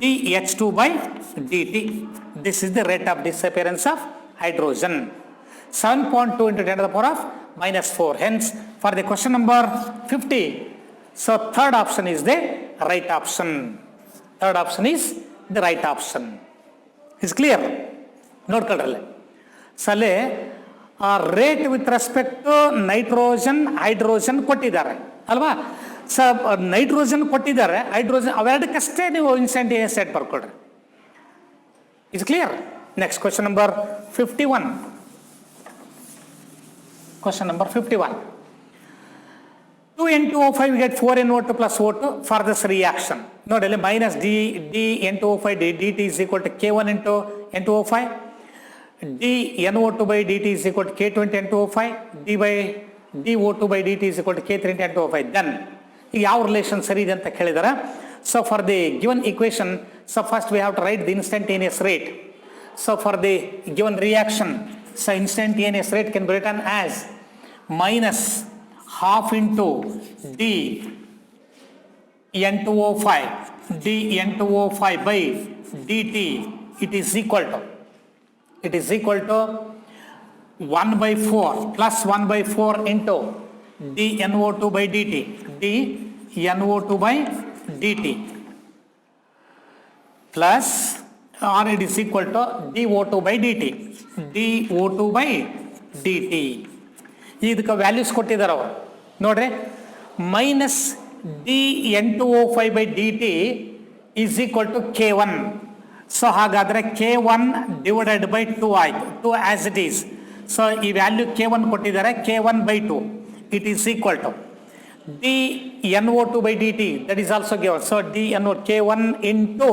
dH2 by dt. This is the rate of disappearance of hydrogen. 7.2 into 10 to the power of minus 4. Hence for the question number 50, so third option is the right option. Third option is the right option. Is clear? ನೋಡ್ಕೊಳ್ರಲ್ಲ. So ಅಲ್ಲಿ rate with respect to nitrogen hydrogen ಕೊಟ್ಟಿದ್ದಾರೆ ಅಲ್ವಾ? So nitrogen ಕೊಟ್ಟಿದ್ದಾರೆ, hydrogen ಅವೆರಡಕ್ಕಷ್ಟೇ ನೀವು instantaneous rate ಬರ್ಕೊಡ್ರಿ. Is clear? Next question number 51. Question number 51. 2N2O5 we get 4NO2 plus O2 for this reaction. Nodali minus dN2O5 dt is equal to K1 into N2O5. dNO2 by dt is equal to K2 into N2O5. dO2 by dt is equal to K3 into N2O5. Then ಯಾವ relation ಸರಿ ಇದೆ ಅಂತ ಕೇಳಿದಾರೆ. So for the given equation, so first we have to write the instantaneous rate. So for the given reaction, so instantaneous rate can be written as minus half into d N2O5 by dt. It is equal to 1 by 4 plus 1 by 4 into dNO2 by dt. dNO2 by dt plus, or it is equal to dO2 by dt. dO2 by dt. ಇದಕ್ಕೆ values ಕೊಟ್ಟಿದ್ದಾರೆ ಅವರು ನೋಡ್ರಿ. Minus dN2O5 by dt is equal to K1. So ಹಾಗಾದರೆ K1 divided by 2 ಆಯಿತು. 2 as it is. So ಈ value K1 ಕೊಟ್ಟಿದ್ದಾರೆ, K1 by 2. It is equal to dNO2 by dt, that is also given. So dNO K1 into,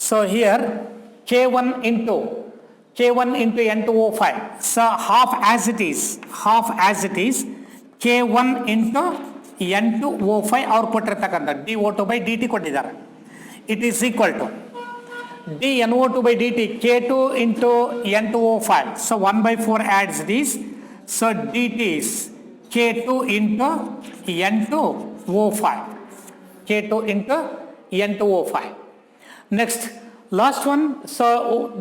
so here K1 into N2O5. So half as it is K1 into N2O5 ಅವ್ರು ಕೊಟ್ಟಿರ್ತಕ್ಕಂಥ dO2 by dt ಕೊಟ್ಟಿದ್ದಾರೆ. It is equal to dNO2 by dt K2 into N2O5. So 1 by 4 adds this. So dt is K2 into N2O5. K2 into N2O5. Next, last one, so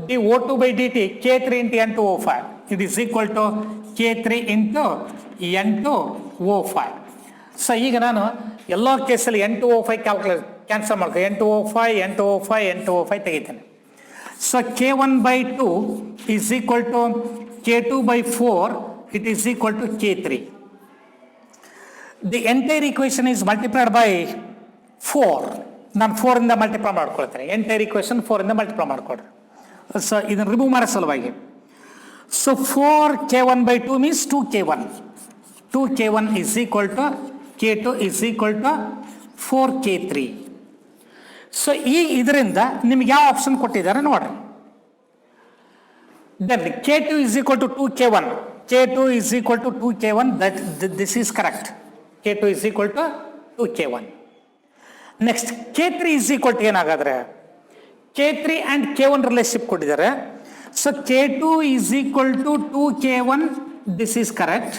dO2 by dt K3 into N2O5. It is equal to K3 into N2O5. So ಈಗ ನಾನು ಎಲ್ಲ ಕೇಸಲ್ಲಿ N2O5 cancel ಮಾಡ್ತೀನಿ. N2O5 ತೆಗಿತೇನೆ. So K1/2 is equal to K2/4, it is equal to K3. The entire equation is multiplied by 4. ನಾನು 4 ಇಂದ multiply ಮಾಡ್ಕೊಳ್ತೇನೆ. Entire equation 4 ಇಂದ multiply ಮಾಡ್ಕೊಳ್ರಿ. ಸೊ ಇದನ್ನು ರಿಮೂವ್ ಮಾಡೋ ಸಲುವಾಗಿ. So 4K1/2 means 2K1. 2K1 is equal to K2 is equal to 4K3. So ಈ ಇದರಿಂದ ನಿಮ್ಗೆ ಯಾವ ಆಪ್ಷನ್ ಕೊಟ್ಟಿದ್ದಾರೆ ನೋಡ್ರಿ. Then K2 is equal to 2K1. K2 is equal to 2K1. This is correct. K2 is equal to 2K1. Next K3 is equal to ಏನಾಗಾದ್ರೆ K3 and K1 relationship ಕೊಟ್ಟಿದ್ದಾರೆ. So K2 is equal to 2K1. This is correct.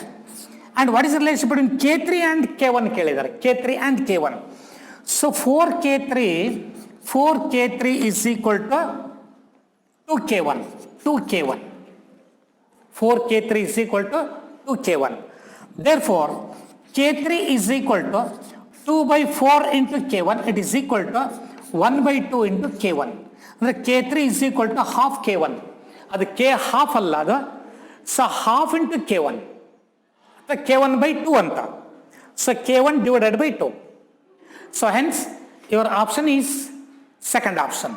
And what is the relationship between K3 and K1 ಕೇಳಿದ್ದಾರೆ. K3 and K1. So 4K3 is equal to 2K1. 4K3 is equal to 2K1. Therefore, K3 is equal to 2/4 into K1. It is equal to 1/2 into K1. ಅಂದರೆ K3 is equal to half K1. ಅದು K half ಅಲ್ಲ ಅದು. So half into K1. K1/2 ಅಂತ. So K1 divided by 2. So hence your option is second option.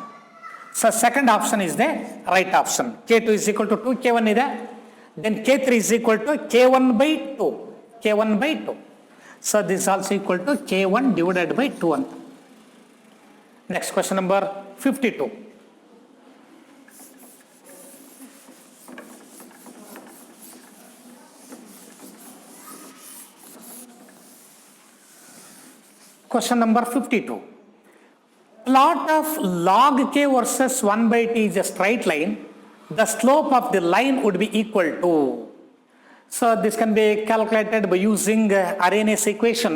So second option is the right option. K2 is equal to 2K1 ಇದೆ. Then K3 is equal to K1/2. K1/2. So this is also equal to K1 divided by 2 ಅಂತ. Next question number 52. Question number 52. Plot of log K versus 1/t is a straight line. The slope of the line would be equal to. So this can be calculated by using Arrhenius equation.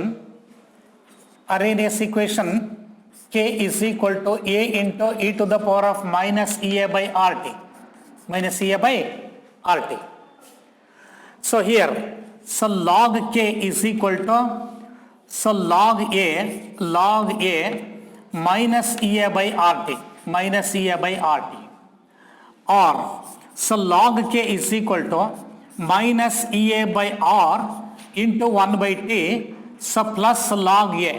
Arrhenius equation K is equal to A into e to the power of minus EA by RT. Minus EA by RT. So here, so log K is equal to, so log A minus EA by RT. Minus EA by RT. Or, so log K is equal to minus EA by R into 1/t, so plus log A.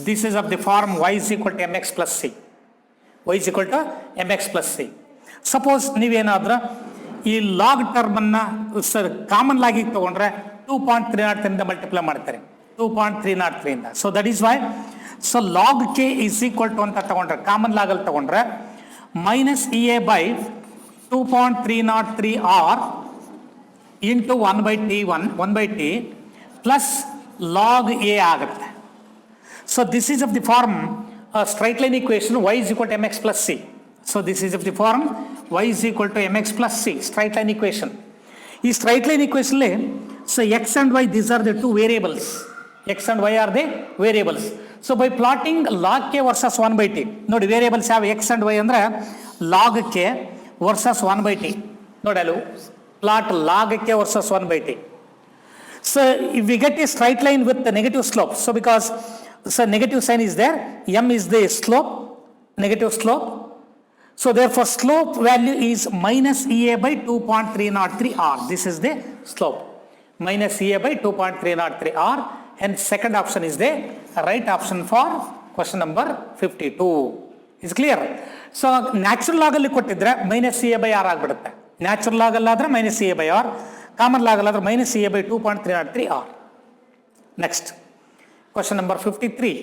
This is of the form y is equal to mx plus c. Y is equal to mx plus c. Suppose ನೀವೇನಾದ್ರೂ ಈ log term ಅನ್ನ common ಲಾಗಿ ತಗೊಂಡ್ರೆ 2.303 ಇಂದ multiply ಮಾಡ್ತಾರೆ. 2.303 ಇಂದ. So that is why so log k is equal to ಅಂತ ತಗೊಂಡ್ರೆ ಕಾಮನ್ ಲಾಗಲ್ಲಿ ತಗೊಂಡ್ರೆ minus EA by 2.303 R into 1/t plus log A ಆಗುತ್ತೆ. So this is of the form straight line equation y is equal to mx plus c. So this is of the form y is equal to mx plus c, straight line equation. ಈ straight line equation so x and y, these are the two variables. X and y are the variables. So by plotting log k versus 1/t, ನೋಡಿ variables ಯಾವ x and y ಅಂದ್ರೆ log k versus 1/t. ನೋಡಿ ಅಲ್ಲಿ plot log k versus 1/t. So if we get a straight line with the negative slope, so because so negative sign is there, m is the slope, negative slope. So therefore slope value is minus EA by 2.303 R. This is the slope. Minus EA by 2.303 R. And second option is the right option for question number 52. Is clear? So natural log ಅಲ್ಲಿ ಕೊಟ್ಟಿದ್ರೆ minus EA by R ಆಗಿಬಿಡುತ್ತೆ. Natural log ಅಲ್ಲಾದ್ರೆ minus EA by R. Common log ಅಲ್ಲಾದ್ರೆ minus EA by 2.303 R. Next. Question number 53.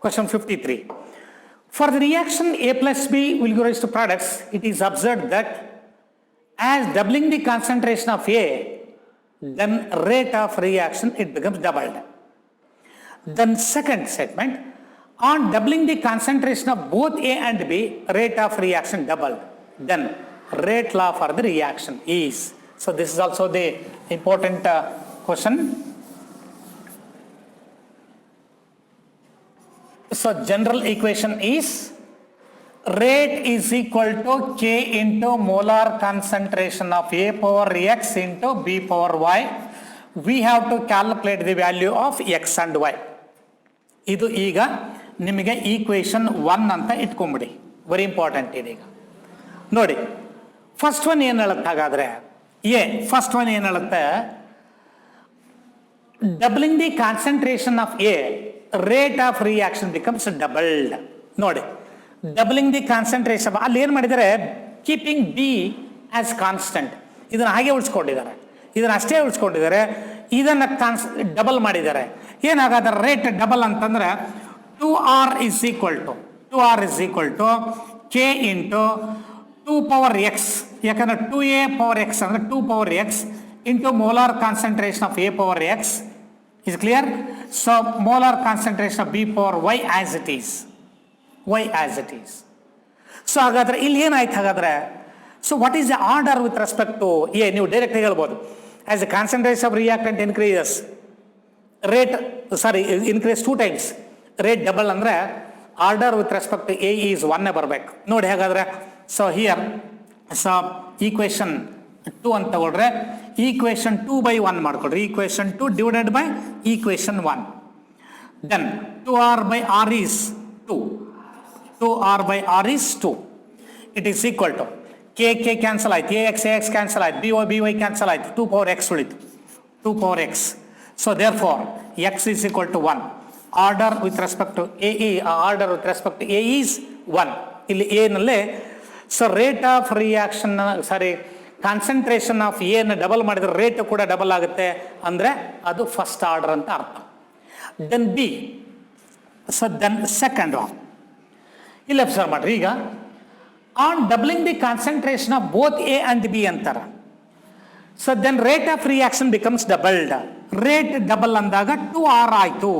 Question 53. For the reaction A plus B will give rise to products, it is observed that as doubling the concentration of A, then rate of reaction it becomes doubled. Then second statement, on doubling the concentration of both A and B, rate of reaction doubled. Then rate law for the reaction is. So this is also the important question. So general equation is rate is equal to K into molar concentration of A power X into B power Y. We have to calculate the value of X and Y. ಇದು ಈಗ ನಿಮಗೆ equation 1 ಅಂತ ಇಟ್ಕೊಂಬಿಡಿ. Very important ಇದೀಗ ನೋಡಿ. First one ಏನು ಹೇಳುತ್ತೆ ಹಾಗಾದ್ರೆ first one ಏನು ಹೇಳುತ್ತೆ, doubling the concentration of A rate of reaction becomes doubled. ನೋಡಿ, ಡಬಲಿಂಗ್ ದಿ ಕಾನ್ಸಂಟ್ರೇಷನ್ ಅಲ್ಲಿ ಏನು ಮಾಡಿದ್ದಾರೆ, ಕೀಪಿಂಗ್ ಬಿ ಆಸ್ ಕಾನ್ಸ್ಟೆಂಟ್, ಇದನ್ನು ಹಾಗೆ ಉಳಿಸ್ಕೊಂಡಿದ್ದಾರೆ, ಇದನ್ನು ಅಷ್ಟೇ ಉಳಿಸ್ಕೊಂಡಿದ್ದಾರೆ, ಇದನ್ನು ಡಬಲ್ ಮಾಡಿದ್ದಾರೆ. ಏನಾಗಾದ್ರೆ ರೇಟ್ ಡಬಲ್ ಅಂತಂದ್ರೆ 2R is equal to K into 2 power X, ಯಾಕಂದ್ರೆ 2A power X ಅಂದ್ರೆ 2 power X into molar concentration of A power X. Is clear? So molar concentration of B power Y as it is. So ಹಾಗಾದ್ರೆ ಇಲ್ಲಿ ಏನಾಯ್ತು ಹಾಗಾದ್ರೆ, so what is the order with respect to a? ನೀವು direct ಹೇಳ್ಬೋದು, as the concentration of reactant increases rate increase 2 times, rate double ಅಂದ್ರೆ order with respect to a is 1 ಬರಬೇಕು. ನೋಡಿ ಹಾಗಾದ್ರೆ, ಸೊ ಹಿಯರ್ ಸೊ ಈಕ್ವೇಶನ್ 2 ಅಂತ ತಗೊಳ್ರೆ, equation 2/1 ಮಾಡ್ಕೊಳ್ರಿ, equation 2 divided by equation 1. Then 2R/R is 2. 2R/R is 2. It is equal to K cancel ಆಯ್ತು, AX cancel ಆಯ್ತು, BY cancel ಆಯ್ತು, 2 power X ಉಳಿತು, 2 power X. So therefore X is equal to 1. Order with respect to A is 1. ಇಲ್ಲಿ A ನಲ್ಲೇ so rate of reaction concentration of ಎನ double ಮಾಡಿದ್ರೆ rate ಕೂಡ double ಆಗುತ್ತೆ ಅಂದ್ರೆ ಅದು ಫಸ್ಟ್ ಆರ್ಡರ್ ಅಂತ ಅರ್ಥ. Then b, so then second one ಇಲ್ಲಿ ಅಬ್ಸರ್ವ್ ಮಾಡ್ರಿ. ಈಗ on doubling the concentration of both a and b ಅಂತಾರ. So then rate of reaction becomes doubled. Rate double ಅಂದಾಗ 2R ಆಯ್ತು.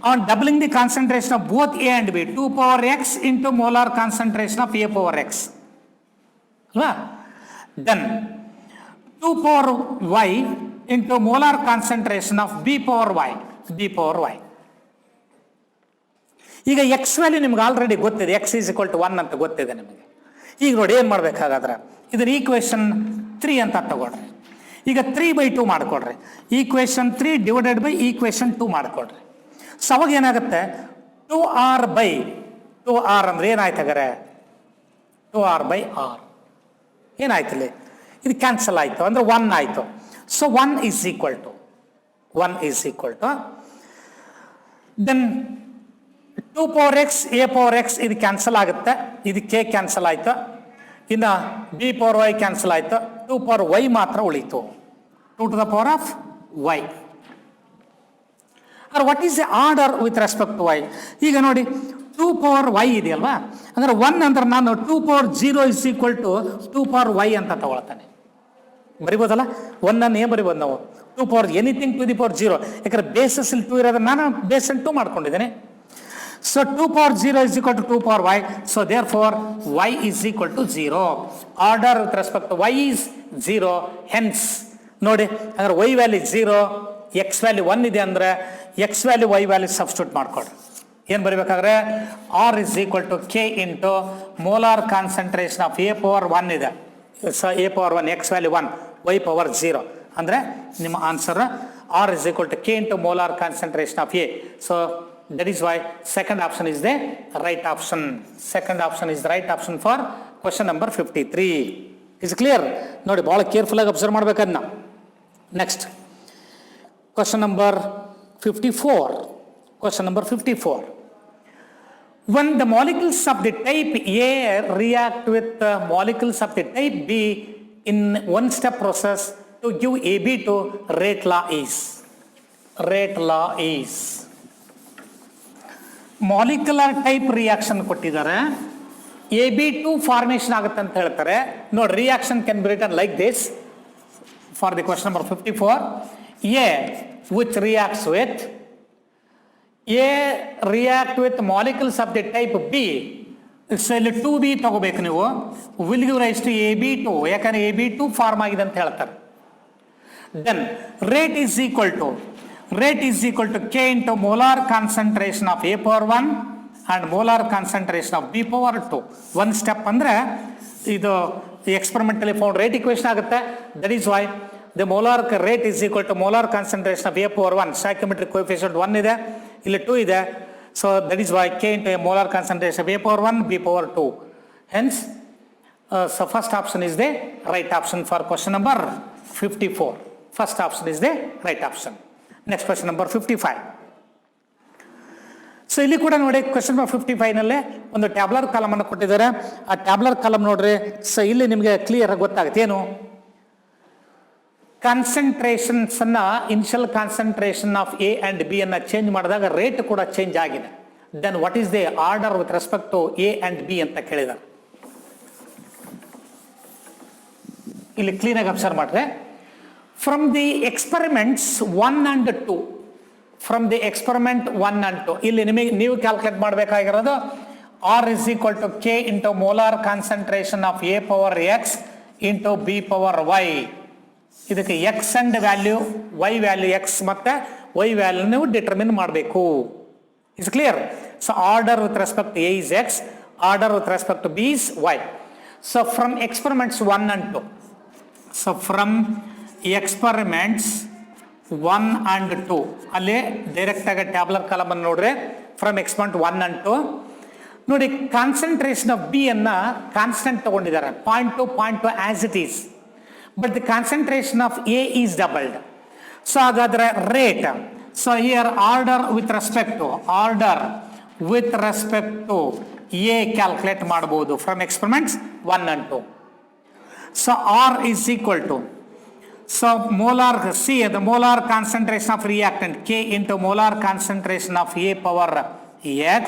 On doubling the concentration of both a and b 2 power X into molar concentration of A power X ಅಲ್ವಾ. Then 2 power Y into molar concentration of B power Y. ಈಗ X value ನಿಮ್ಗೆ already ಗೊತ್ತಿದೆ, X is equal to 1 ಅಂತ ಗೊತ್ತಿದೆ ನಿಮಗೆ. ಈಗ ನೋಡಿ ಏನು ಮಾಡ್ಬೇಕಾಗಾದ್ರೆ, ಇದನ್ನ ಈಕ್ವೇಶನ್ 3 ಅಂತ ತಗೊಳ್ರಿ. ಈಗ 3/2 ಮಾಡ್ಕೊಡ್ರಿ, ಈಕ್ವೇಶನ್ 3 ಡಿವೈಡೆಡ್ ಬೈ ಈಕ್ವೇಶನ್ 2 ಮಾಡ್ಕೊಡ್ರಿ. ಸೊ ಅವಾಗ ಏನಾಗುತ್ತೆ, 2R ಅಂದ್ರೆ ಏನಾಯ್ತು ಹಾಗಾರೆ, 2R/R ಏನಾಯ್ತು ಇಲ್ಲಿ, ಇದು ಕ್ಯಾನ್ಸಲ್ ಆಯ್ತು ಅಂದ್ರೆ 1 ಆಯ್ತು. So 1 is equal to then 2 power X A power X ಇದು ಕ್ಯಾನ್ಸಲ್ ಆಗುತ್ತೆ, ಇದು K ಕ್ಯಾನ್ಸಲ್ ಆಯ್ತು, ಇನ್ನು B power Y ಕ್ಯಾನ್ಸಲ್ ಆಯ್ತು, 2 power Y ಮಾತ್ರ ಉಳಿತು, 2 to the power of Y. or what is the order with respect to Y? ಈಗ ನೋಡಿ 2 power Y ಇದೆಯಲ್ವಾ, ಅಂದ್ರೆ 1 ಅಂದ್ರೆ ನಾನು 2 power 0 is equal to 2 power Y ಅಂತ ತಗೊಳ್ತಾನೆ. ಬರಿಬೋದಲ್ಲ, 1 ಅನ್ನು ಏನು ಬರಿಬೋದು ನಾವು, 2 power anything to the power 0, ಯಾಕಂದ್ರೆ ಬೇಸಸ್ ಇಲ್ಲಿ 2 ಇರೋದ್ರೆ ನಾನು besan 2 ಮಾಡ್ಕೊಂಡಿದ್ದೇನೆ. So 2 power 0 is equal to 2 power Y. So therefore Y is equal to 0. Order with respect to Y is 0. Hence ನೋಡಿ, ಅಂದ್ರೆ Y ವ್ಯಾಲ್ಯೂ 0, X ವ್ಯಾಲ್ಯೂ 1 ಇದೆ ಅಂದ್ರೆ X value Y value substitute ಮಾಡ್ಕೊಡ್ರಿ. ಏನು ಬರಿಬೇಕಾದ್ರೆ R is equal to K into molar concentration of A power 1 ಇದೆ. So A power 1 X value 1 Y power 0 ಅಂದ್ರೆ ನಿಮ್ಮ answer R is equal to K into molar concentration of A. So that is why second option is the right option. Second option is the right option for question number 53. Is clear? ನೋಡಿ, ಬಹಳ careful ಆಗಿ observe ಮಾಡ್ಬೇಕನ್ನ. Next question number 54. Question number 54. When the molecules of the type A react with the molecules of the type B in one step process to give AB2, rate law is molecular type reaction ಕೊಟ್ಟಿದ್ದಾರೆ, AB2 formation ಆಗುತ್ತೆ ಅಂತ ಹೇಳ್ತಾರೆ. ನೋಡಿ, reaction can be return like this for the question number 54. A which reacts with molecules of the type B, ಇಲ್ಲಿ 2B ತಗೋಬೇಕು ನೀವು, will give rise to AB2, ಯಾಕಂದ್ರೆ AB2 form ಆಗಿದೆ ಅಂತ ಹೇಳ್ತಾರೆ. Then rate is equal to rate is equal to K into molar concentration of A power 1 and molar concentration of B power 2. One step ಅಂದ್ರೆ ಇದು experimentally found rate equation ಆಗುತ್ತೆ. That is why the molar rate is equal to molar concentration of A power 1. Stoichiometric coefficient 1 ಇದೆ, ಇಲ್ಲಿ 2 ಇದೆ. So that is why K into a molar concentration of A power 1, B power 2. Hence, so first option is the right option for question number 54. First option is the right option. Next question number 55. So ಇಲ್ಲಿ ಕೂಡ ನೋಡಿ question number 55 ನಲ್ಲೇ ಒಂದು tabular column ಅನ್ನು ಕೊಟ್ಟಿದ್ದಾರೆ. ಆ tabular column ನೋಡ್ರಿ. So ಇಲ್ಲಿ ನಿಮಗೆ ಕ್ಲಿಯರ್ ಆಗಿ ಗೊತ್ತಾಗುತ್ತೆ ಏನು ಕಾನ್ಸಂಟ್ರೇಷನ್ಸ್ ಅನ್ನ initial concentration of a and b ಅನ್ನ ಚೇಂಜ್ ಮಾಡಿದಾಗ ರೇಟ್ ಕೂಡ ಚೇಂಜ್ ಆಗಿದೆ. Then what is the order with respect to a and b ಅಂತ ಕೇಳಿದ್ದಾರೆ. ಇಲ್ಲಿ ಕ್ಲೀನ್ ಆಗಿ ಅಬ್ಸರ್ವ್ ಮಾಡ್ರೆ from the experiments 1 and 2, from the experiment 1 and 2 ಇಲ್ಲಿ ನಿಮಗೆ ನೀವು ಕ್ಯಾಲ್ಕುಲೇಟ್ ಮಾಡಬೇಕಾಗಿರೋದು R is equal to k into molar concentration of A power x into B power y. ಇದಕ್ಕೆ X and value, Y value X ಮತ್ತೆ Y value ನೀವು determine ಮಾಡಬೇಕು. Is clear? So order with respect to A is X, order with respect to B is Y. So from experiments 1 and 2, so from experiments 1 and 2 ಅಲ್ಲಿ direct ಆಗಿ tabular column ಅನ್ನು ನೋಡ್ರಿ. From experiment 1 and 2 ನೋಡಿ, concentration of b ಅನ್ನ constant ತಗೊಂಡಿದ್ದಾರೆ 0.2 as it is, but the concentration of a is doubled. So ಹಾಗಾದ್ರೆ rate, so here order with respect to a calculate ಮಾಡಬಹುದು from experiments 1 and 2. So R is equal to, so molar C, the molar concentration of reactant K into molar concentration of A power X.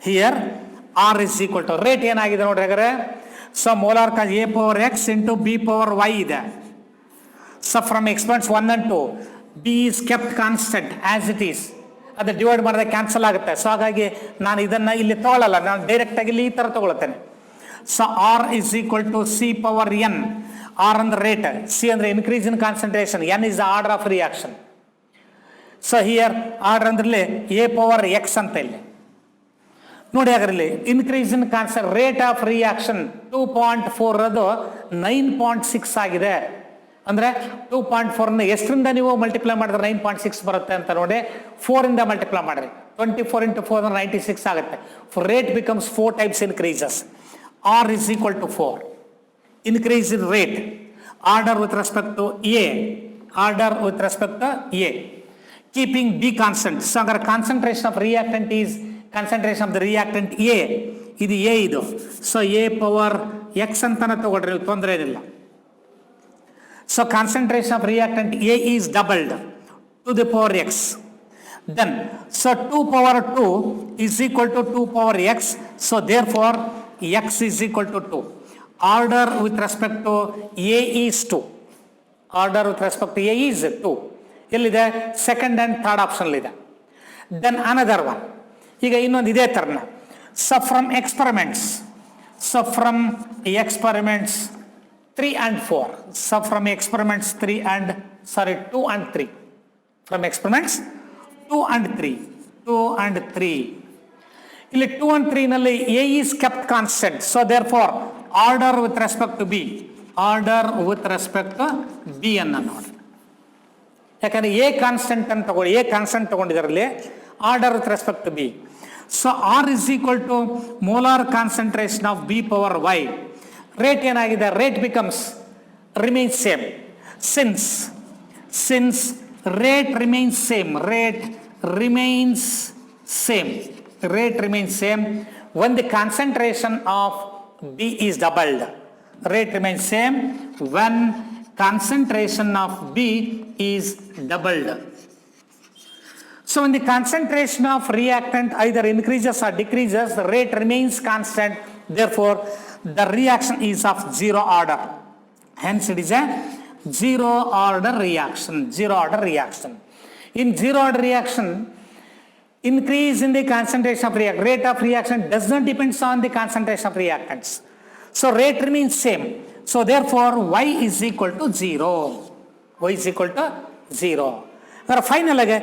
Here R is equal to rate ಏನಾಗಿದೆ ನೋಡ್ರಿ ಹಾಗಾದ್ರೆ. So molar A power X into B power Y ಇದೆ. So from experiments 1 and 2 B is kept constant as it is. ಅದು divide ಮಾಡಿದ್ರೆ cancel ಆಗುತ್ತೆ. So ಹಾಗಾಗಿ ನಾನು ಇದನ್ನ ಇಲ್ಲಿ ತಗೊಳ್ಳಲ್ಲ, ನಾನು ಡೈರೆಕ್ಟ್ ಆಗಿ ಇಲ್ಲಿ ಈ ತರ ತಗೊಳ್ತೇನೆ. So R is equal to C power N. R ಅಂದ್ರೆ ರೇಟ್, ಸಿ ಅಂದ್ರೆ increase in concentration, N is the order of reaction. So here order ಅಂದ್ರೆ ಎ ಪವರ್ ಎಕ್ಸ್ ಅಂತ ಇಲ್ಲಿ ನೋಡಿ. ಅದರಲ್ಲಿ increase in rate of reaction 2.4 ಅದು 9.6 ಆಗಿದೆ. ಅಂದ್ರೆ 2.4 ಎಷ್ಟರಿಂದ ನೀವು ಮಲ್ಟಿಪ್ಲೈ ಮಾಡಿದ್ರೆ 9.6 ಬರುತ್ತೆ ಅಂತ ನೋಡಿ. 4 ಇಂದ ಮಲ್ಟಿಪ್ಲೈ ಮಾಡಿರಿ, 24 into 4 ಅಂದ್ರೆ 96 ಆಗುತ್ತೆ. Rate becomes 4 times increases. R is equal to 4. Increase in rate. Order with respect to A. Order with respect to A. Keeping B constant. So, our concentration of reactant is concentration of the reactant A. This A idu. So, A power X antana tagolri tondre idilla. So, concentration of reactant A is doubled to the power X. Then, so 2 power 2 is equal to 2 power X. So, therefore, X is equal to 2. Order with respect to A is 2. Order with respect to A is 2. Illide second and third option ಇದೆ. Then another one. ಈಗ ಇನ್ನೊಂದು ಇದೇ ತರನ. So from experiments 3 and 4. So from experiments 2 and 3. From experiments 2 and 3. ಇಲ್ಲಿ 2 and 3 ನಲ್ಲಿ A is kept constant. So therefore order with respect to B ಅನ್ನ ನೋಡಿ. ಯಾಕಂದ್ರೆ A ಕಾನ್ಸ್ಟೆಂಟ್ ಅಂತ ತಗೊಳ್ಳಿ, A ಕಾನ್ಸ್ಟೆಂಟ್ ತಗೊಂಡಿದ್ರಲ್ಲಿ order with respect to B. So R is equal to molar concentration of B power Y. Rate ಏನಾಗಿದೆ? Rate remains same. Since rate remains same when the concentration of B is doubled. Rate remains same when concentration of B is doubled. So when the concentration of reactant either increases or decreases, the rate remains constant. Therefore, the reaction is of zero order. Hence, it is a zero order reaction. In zero order reaction, increase in the concentration of rate of reaction does not depend on the concentration of reactants. So rate remains same. So therefore Y is equal to 0. 0. ಅಂದರೆ final ಆಗಿ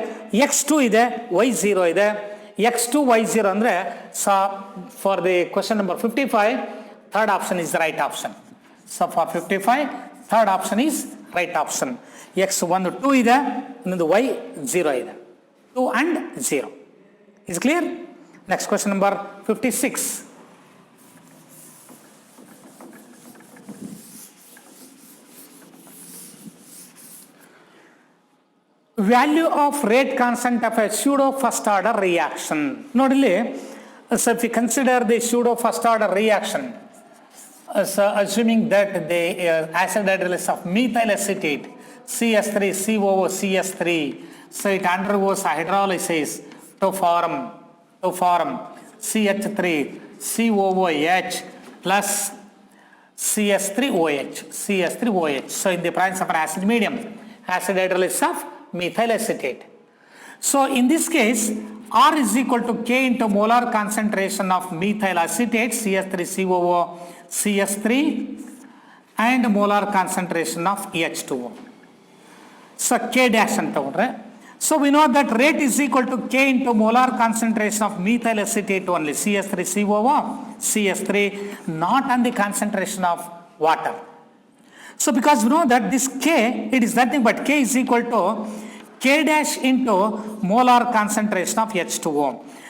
x2 ಇದೆ, y0 ಇದೆ. x2, y0 ಅಂದರೆ for the question number 55, third option is the right option. So for 55, third option is right option. x1 2 ಇದೆ, ಇನ್ನೊಂದು y 0 ಇದೆ. 2 and 0. Is clear? Next question number 56. Value of rate constant of a pseudo first order reaction. Notably, so if we consider the pseudo first order reaction, so assuming that the acid hydrolysis of methyl acetate CS3 COO CS3, so it undergoes hydrolysis to form CH3 COOH plus CS3OH. So in the presence of an acid medium, acid hydrolysis of methyl acetate. So in this case, R is equal to K into molar concentration of methyl acetate CH3COO CS3 and molar concentration of H2O. So K dash and so we know that rate is equal to K into molar concentration of methyl acetate only CS3COO CS3, not on the concentration of water. So because we know that this K, it is nothing but K is equal to K dash into molar concentration of H2O.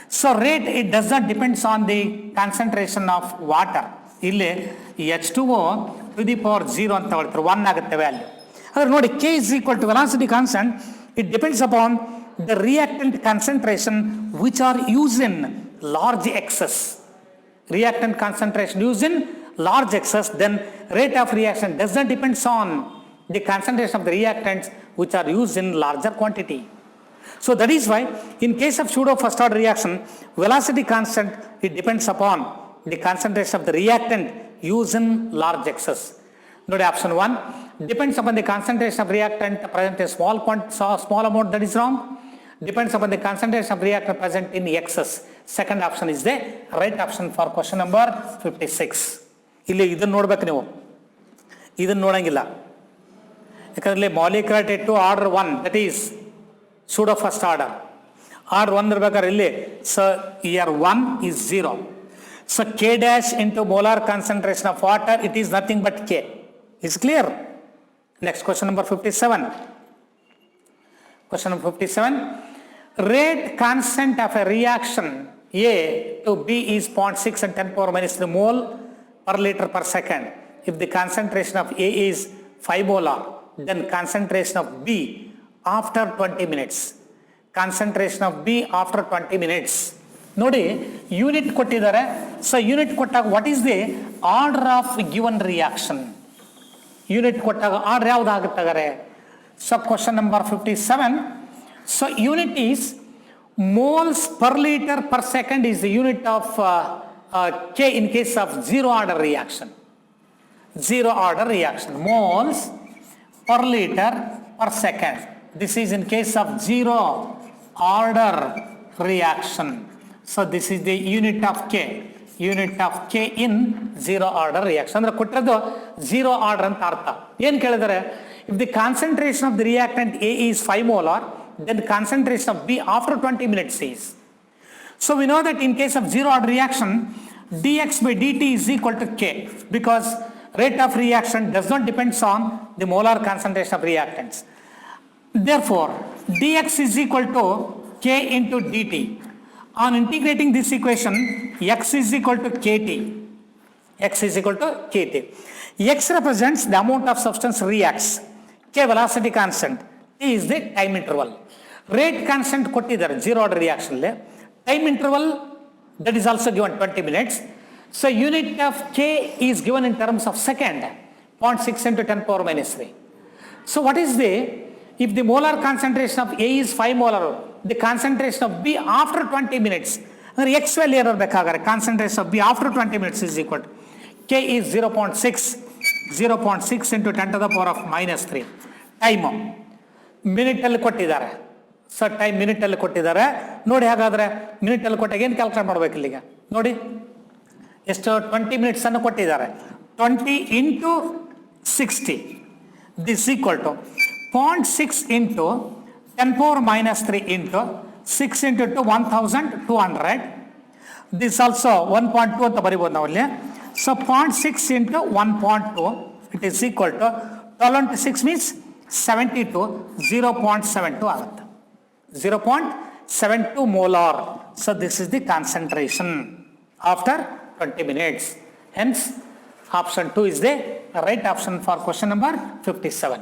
So rate, it does not depends on the concentration of water. ಇಲ್ಲಿ H2O to the power 0 ಅಂತ ಹೇಳ್ತಾರೆ, 1 ಆಗುತ್ತೆ value. ಅದ್ರ ನೋಡಿ K is equal to velocity constant, it depends upon the reactant concentration which are used in large excess. Reactant concentration used in large excess, then rate of reaction does not depends on the concentration of the reactants which are used in larger quantity. So that is why in case of pseudo first order reaction, velocity constant, it depends upon the concentration of the reactant used in large excess. Note option 1 depends upon the concentration of reactant present a small amount, that is wrong. Depends upon the concentration of reactant present in excess. Second option is the right option for question number 56. ಇಲ್ಲಿ ಇದನ್ನು ನೋಡ್ಬೇಕು, ನೀವು ಇದನ್ನು ನೋಡಂಗಿಲ್ಲ, ಯಾಕಂದ್ರೆ molecular rate to order 1, that is pseudo first order. Order 1 ಇರ್ಬೇಕಾದ್ರೆ ಇಲ್ಲಿ so here 1 is 0. So K dash into molar concentration of water, it is nothing but K. Is clear? Next question number 57. Question number 57. Rate constant of a reaction A to B is 0.6 and 10 power minus 3 mole per liter per second. If the concentration of A is 5 molar, then concentration of B after 20 minutes. Concentration of B after 20 minutes. ನೋಡಿ unit ಕೊಟ್ಟಿದ್ದಾರೆ. So unit ಕೊಟ್ಟಾಗ what is the order of given reaction? Unit ಕೊಟ್ಟಾಗ order ಯಾವ್ದು ಆಗುತ್ತಾಗಾರೆ? So question number 57. So unit is moles per liter per second is the unit of K in case of zero order reaction. Zero order reaction, moles per liter per second. This is in case of zero order reaction. So this is the unit of K. Unit of K in zero order reaction. ಅಂದ್ರೆ ಕೊಟ್ಟಿರೋದು zero order ಅಂತ ಅರ್ಥ. ಏನು ಕೇಳಿದರೆ, if the concentration of the reactant A is 5 molar, then the concentration of B after 20 minutes is. So we know that in case of zero order reaction, dx by dt is equal to K, because rate of reaction does not depend on the molar concentration of reactants. Therefore, dx is equal to K into dt. On integrating this equation, x is equal to kt. X is equal to kt. X represents the amount of substance reacts. K velocity constant. T is the time interval. Rate constant ಕೊಟ್ಟಿದ್ದಾರೆ zero order reaction. Time interval, that is also given 20 minutes. So unit of K is given in terms of second, 0.6 into 10 power minus 3. So what is the, if the molar concentration of A is 5 molar, the concentration of B after 20 minutes, X value ಇರಬೇಕಾದರೆ concentration of B after 20 minutes is equal to K is 0.6 into 10 to the power of minus 3. Time minute ಅಲ್ಲಿ ಕೊಟ್ಟಿದ್ದಾರೆ. So time minute ಅಲ್ಲಿ ಕೊಟ್ಟಿದ್ದಾರೆ. ನೋಡಿ, ಹಾಗಾದ್ರೆ minute ಅಲ್ಲಿ ಕೊಟ್ಟಾಗ ಏನು ಕ್ಯಾಲ್ಕುಲೇಟ್ ಮಾಡ್ಬೇಕು ಇಲ್ಲಿಗ? ನೋಡಿ ಎಷ್ಟು 20 ಮಿನಿಟ್ಸ್ ಅನ್ನು ಕೊಟ್ಟಿದ್ದಾರೆ. 20 into 60 this equal to 0.6 into 10 power minus 3 into 6 into 2 1200. This also 1.2 ಅಂತ ಬರಿಬೋದು ನಾವಲ್ಲಿ. So 0.6 into 1.2 it is equal to 12 into 6 means 72, 0.72 ಆಗುತ್ತೆ. 0.72 molar. So this is the concentration after 20 minutes. Hence option 2 is the right option for question number 57.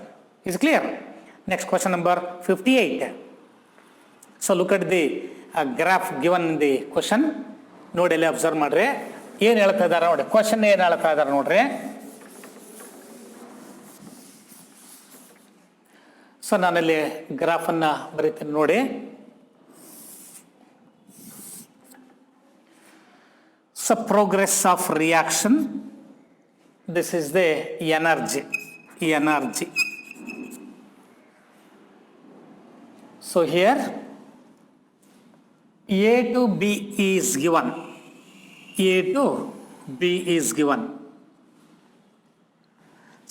Is clear? Next question number 58. So look at the graph given in the question. ನೋಡಿ ಅಲ್ಲಿ observe ಮಾಡ್ರಿ, ಏನು ಹೇಳ್ತಾ ಇದ್ದಾರೆ ನೋಡಿ, question ಏನು ಹೇಳ್ತಾ ಇದ್ದಾರೆ ನೋಡ್ರಿ. ಸೊ ನಾನಲ್ಲಿ ಗ್ರಾಫನ್ನು ಬರೀತೀನಿ ನೋಡಿ. So progress of reaction, this is the energy. So here A to B is given.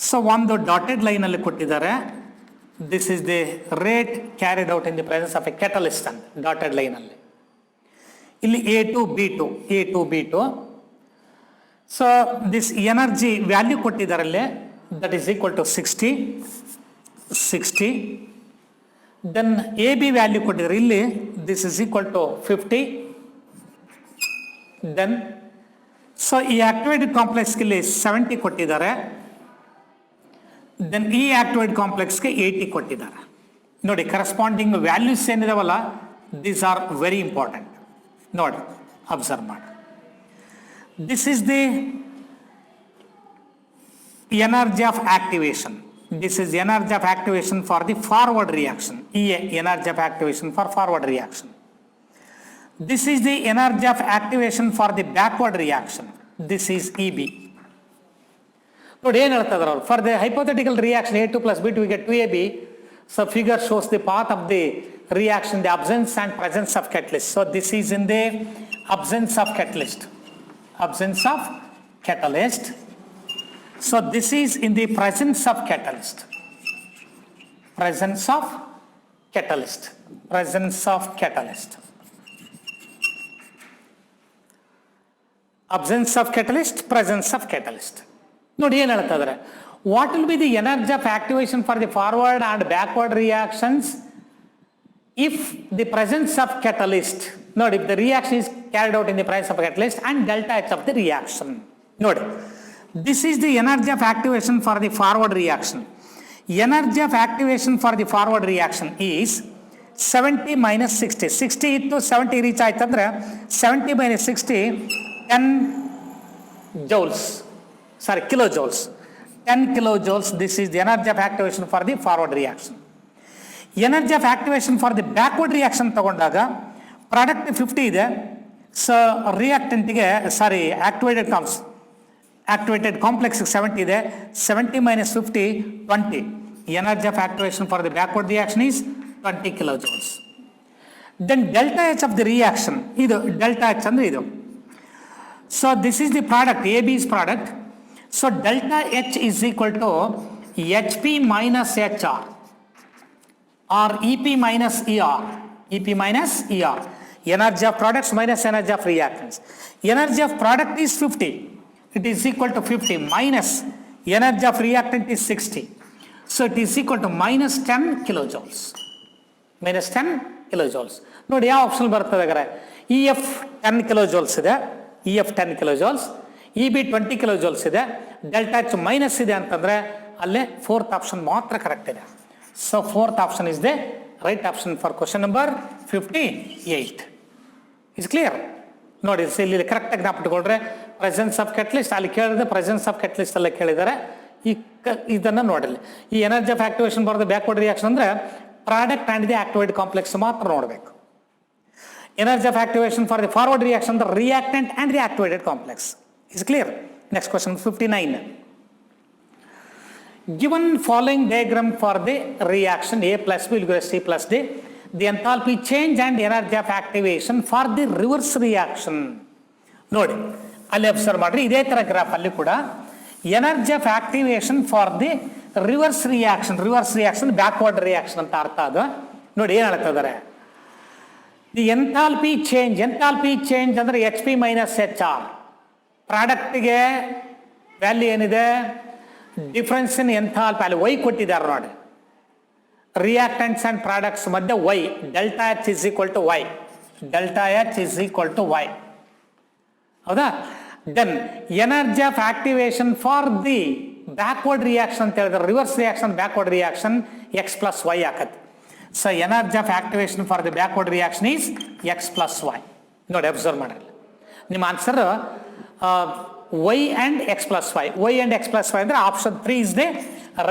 So ಒಂದು dotted line ಅಲ್ಲಿ ಕೊಟ್ಟಿದ್ದಾರೆ. This is the rate carried out in the presence of a catalyst and dotted line ಅಲ್ಲಿ. ಇಲ್ಲಿ A to B2. So this energy value ಕೊಟ್ಟಿದ್ದಾರಲ್ಲಿ, that is equal to 60. Then AB value ಕೊಟ್ಟಿದ್ದಾರೆ ಇಲ್ಲಿ, this is equal to 50. Then so ಈ activated complex ಇಲ್ಲಿ 70 ಕೊಟ್ಟಿದ್ದಾರೆ. Then ಈ activated complex ಗೆ 80 ಕೊಟ್ಟಿದ್ದಾರೆ. ನೋಡಿ ಕರೆಸ್ಪಾಂಡಿಂಗ್ ವ್ಯಾಲ್ಯೂಸ್ ಏನಿದಾವಲ್ಲ, these are very important. ನೋಡಿ ಅಬ್ಸರ್ವ್ ಮಾಡಿ. This is the energy of activation. This is energy of activation for the forward reaction. EA, energy of activation for forward reaction. This is the energy of activation for the backward reaction. This is EB. ನೋಡಿ ಏನು ಹೇಳ್ತಿದ್ದಾರೆ ಅವರು, for the hypothetical reaction A2 plus B2 we get 2AB. So figure shows the path of the reaction, the absence and presence of catalyst. So this is in the absence of catalyst. So this is in the presence of catalyst. Presence of catalyst. Absence of catalyst, presence of catalyst. ನೋಡಿ ಏನು ಹೇಳ್ತಾ ಇದ್ದಾರೆ, what will be the energy of activation for the forward and backward reactions if the presence of catalyst, ನೋಡಿ, if the reaction is carried out in the presence of catalyst and delta H of the reaction. ನೋಡಿ, this is the energy of activation for the forward reaction. Energy of activation for the forward reaction is 70 minus 60. 60 to 70 reach ಆಯ್ತಂದ್ರೆ 70 minus 60 10 joules. Sorry, kilojoules. 10 kilojoules. This is the energy of activation for the forward reaction. Energy of activation for the backward reaction ತಗೊಂಡಾಗ product 50 ಇದೆ. So ರಿಯಾಕ್ಟೆಂಟ್ಗೆ activated complex 70 ಇದೆ. 70 minus 50 20. Energy of activation for the backward reaction is 20 kilojoules. Then delta H of the reaction, ಇದು delta H ಅಂದ್ರೆ ಇದು. So this is the product, AB's product. So delta H is equal to HP minus HR or EP minus ER. Energy of products minus energy of reactants. Energy of product is 50. It is equal to 50 minus energy of reactant is 60. So it is equal to minus 10 kilojoules. ನೋಡಿ ಯಾವ option ಬರ್ತದೆ ಹಾಗಾದ್ರೆ, EF 10 kilojoules ಇದೆ, EB 20 kilojoules ಇದೆ, delta H minus ಇದೆ ಅಂತಂದ್ರೆ ಅಲ್ಲೇ fourth option ಮಾತ್ರ ಕರೆಕ್ಟ್ ಇದೆ. So fourth option is the right option for question number 58. Is clear? ನೋಡಿ ಇಲ್ಲಿ ಕರೆಕ್ಟಾಗಿ ಜ್ಞಾಪಿಟ್ಕೊಳ್ರೆ, ಪ್ರೆಸೆನ್ಸ್ ಆಫ್ ಕೆಟಲಿಸ್ಟ್ ಅಲ್ಲಿ ಕೇಳಿದ್ರೆ ಪ್ರೆಸೆನ್ಸ್ ಆಫ್ ಕೆಟಲಿಸ್ಟ್ ಅಲ್ಲೇ ಕೇಳಿದ್ದಾರೆ. ಇದನ್ನು ನೋಡಲಿ, ಈ ಎನರ್ಜಿ ಆಫ್ ಆಕ್ಟಿವೇಶನ್ ಬರೋದು ಬ್ಯಾಕ್ವರ್ಡ್ ರಿಯಾಕ್ಷನ್ ಅಂದ್ರೆ product and the activate complex ಮಾತ್ರ ನೋಡಬೇಕು. Energy of activation for the forward reaction the reactant and the activated complex. Is clear? Next question 59. Given following diagram for the reaction A plus B will give us C plus D, the enthalpy change and energy of activation for the reverse reaction. ನೋಡಿ ಅಲ್ಲಿ observe ಮಾಡ್ರಿ, ಇದೇ ತರ graph ಅಲ್ಲಿ ಕೂಡ energy of activation for the reverse reaction backward reaction ಅಂತ ಅರ್ಥ ಅದು. ನೋಡಿ ಏನು ಹೇಳ್ತಾ ಇದ್ದಾರೆ, ದಿ ಎಂಥಾಲ್ಪಿ ಚೇಂಜ್ ಅಂದರೆ H P minus H R. ಪ್ರಾಡಕ್ಟ್ಗೆ ವ್ಯಾಲ್ಯೂ ಏನಿದೆ, ಡಿಫ್ರೆನ್ಸ್ ಇನ್ ಎಂಥಾಲ್ಪಿ ಅಲ್ಲಿ ವೈ ಕೊಟ್ಟಿದ್ದಾರೆ ನೋಡಿ. ರಿಯಾಕ್ಟೆಂಟ್ಸ್ ಅಂಡ್ ಪ್ರಾಡಕ್ಟ್ಸ್ ಮಧ್ಯೆ y, delta H is equal to y. ಹೌದಾ? Then energy of activation for the backward reaction ಅಂತ ಹೇಳಿದ್ರೆ, reverse reaction backward reaction x plus y ಆಕತ್ತೆ. So energy of activation for the backward reaction is x plus y. ನೋಡಿ observe ಮಾಡಲ್ಲ, ನಿಮ್ಮ answer y and x plus y. Y and x plus y ಅಂದರೆ option 3 is the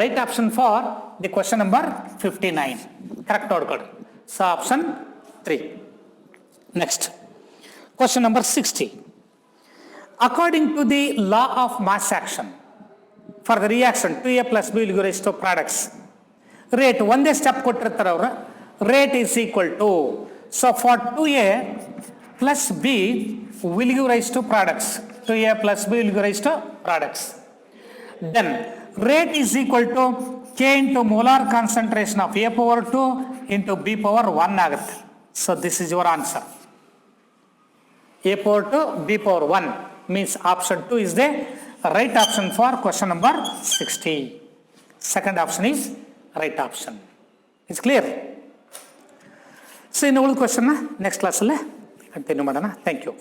right option for the question number 59. Correct ನೋಡ್ಕೊಳ್ಳಿ. So option 3. Next question number 60. According to the law of mass action for the reaction 2A plus B will give rise to products. Rate ಒಂದೇ step ಕೊಟ್ಟಿರ್ತಾರೆ ಅವರು. Rate is equal to, so for 2A plus B will give rise to products. 2A plus B will give rise to products. Then rate is equal to K into molar concentration of A power 2 into B power 1 ಆಗುತ್ತೆ. So this is your answer. A power 2 B power 1 means option 2 is the right option for question number 60. Second option is right option. It's clear? So in all question next class alle continue ಮಾಡೋಣ. Thank you.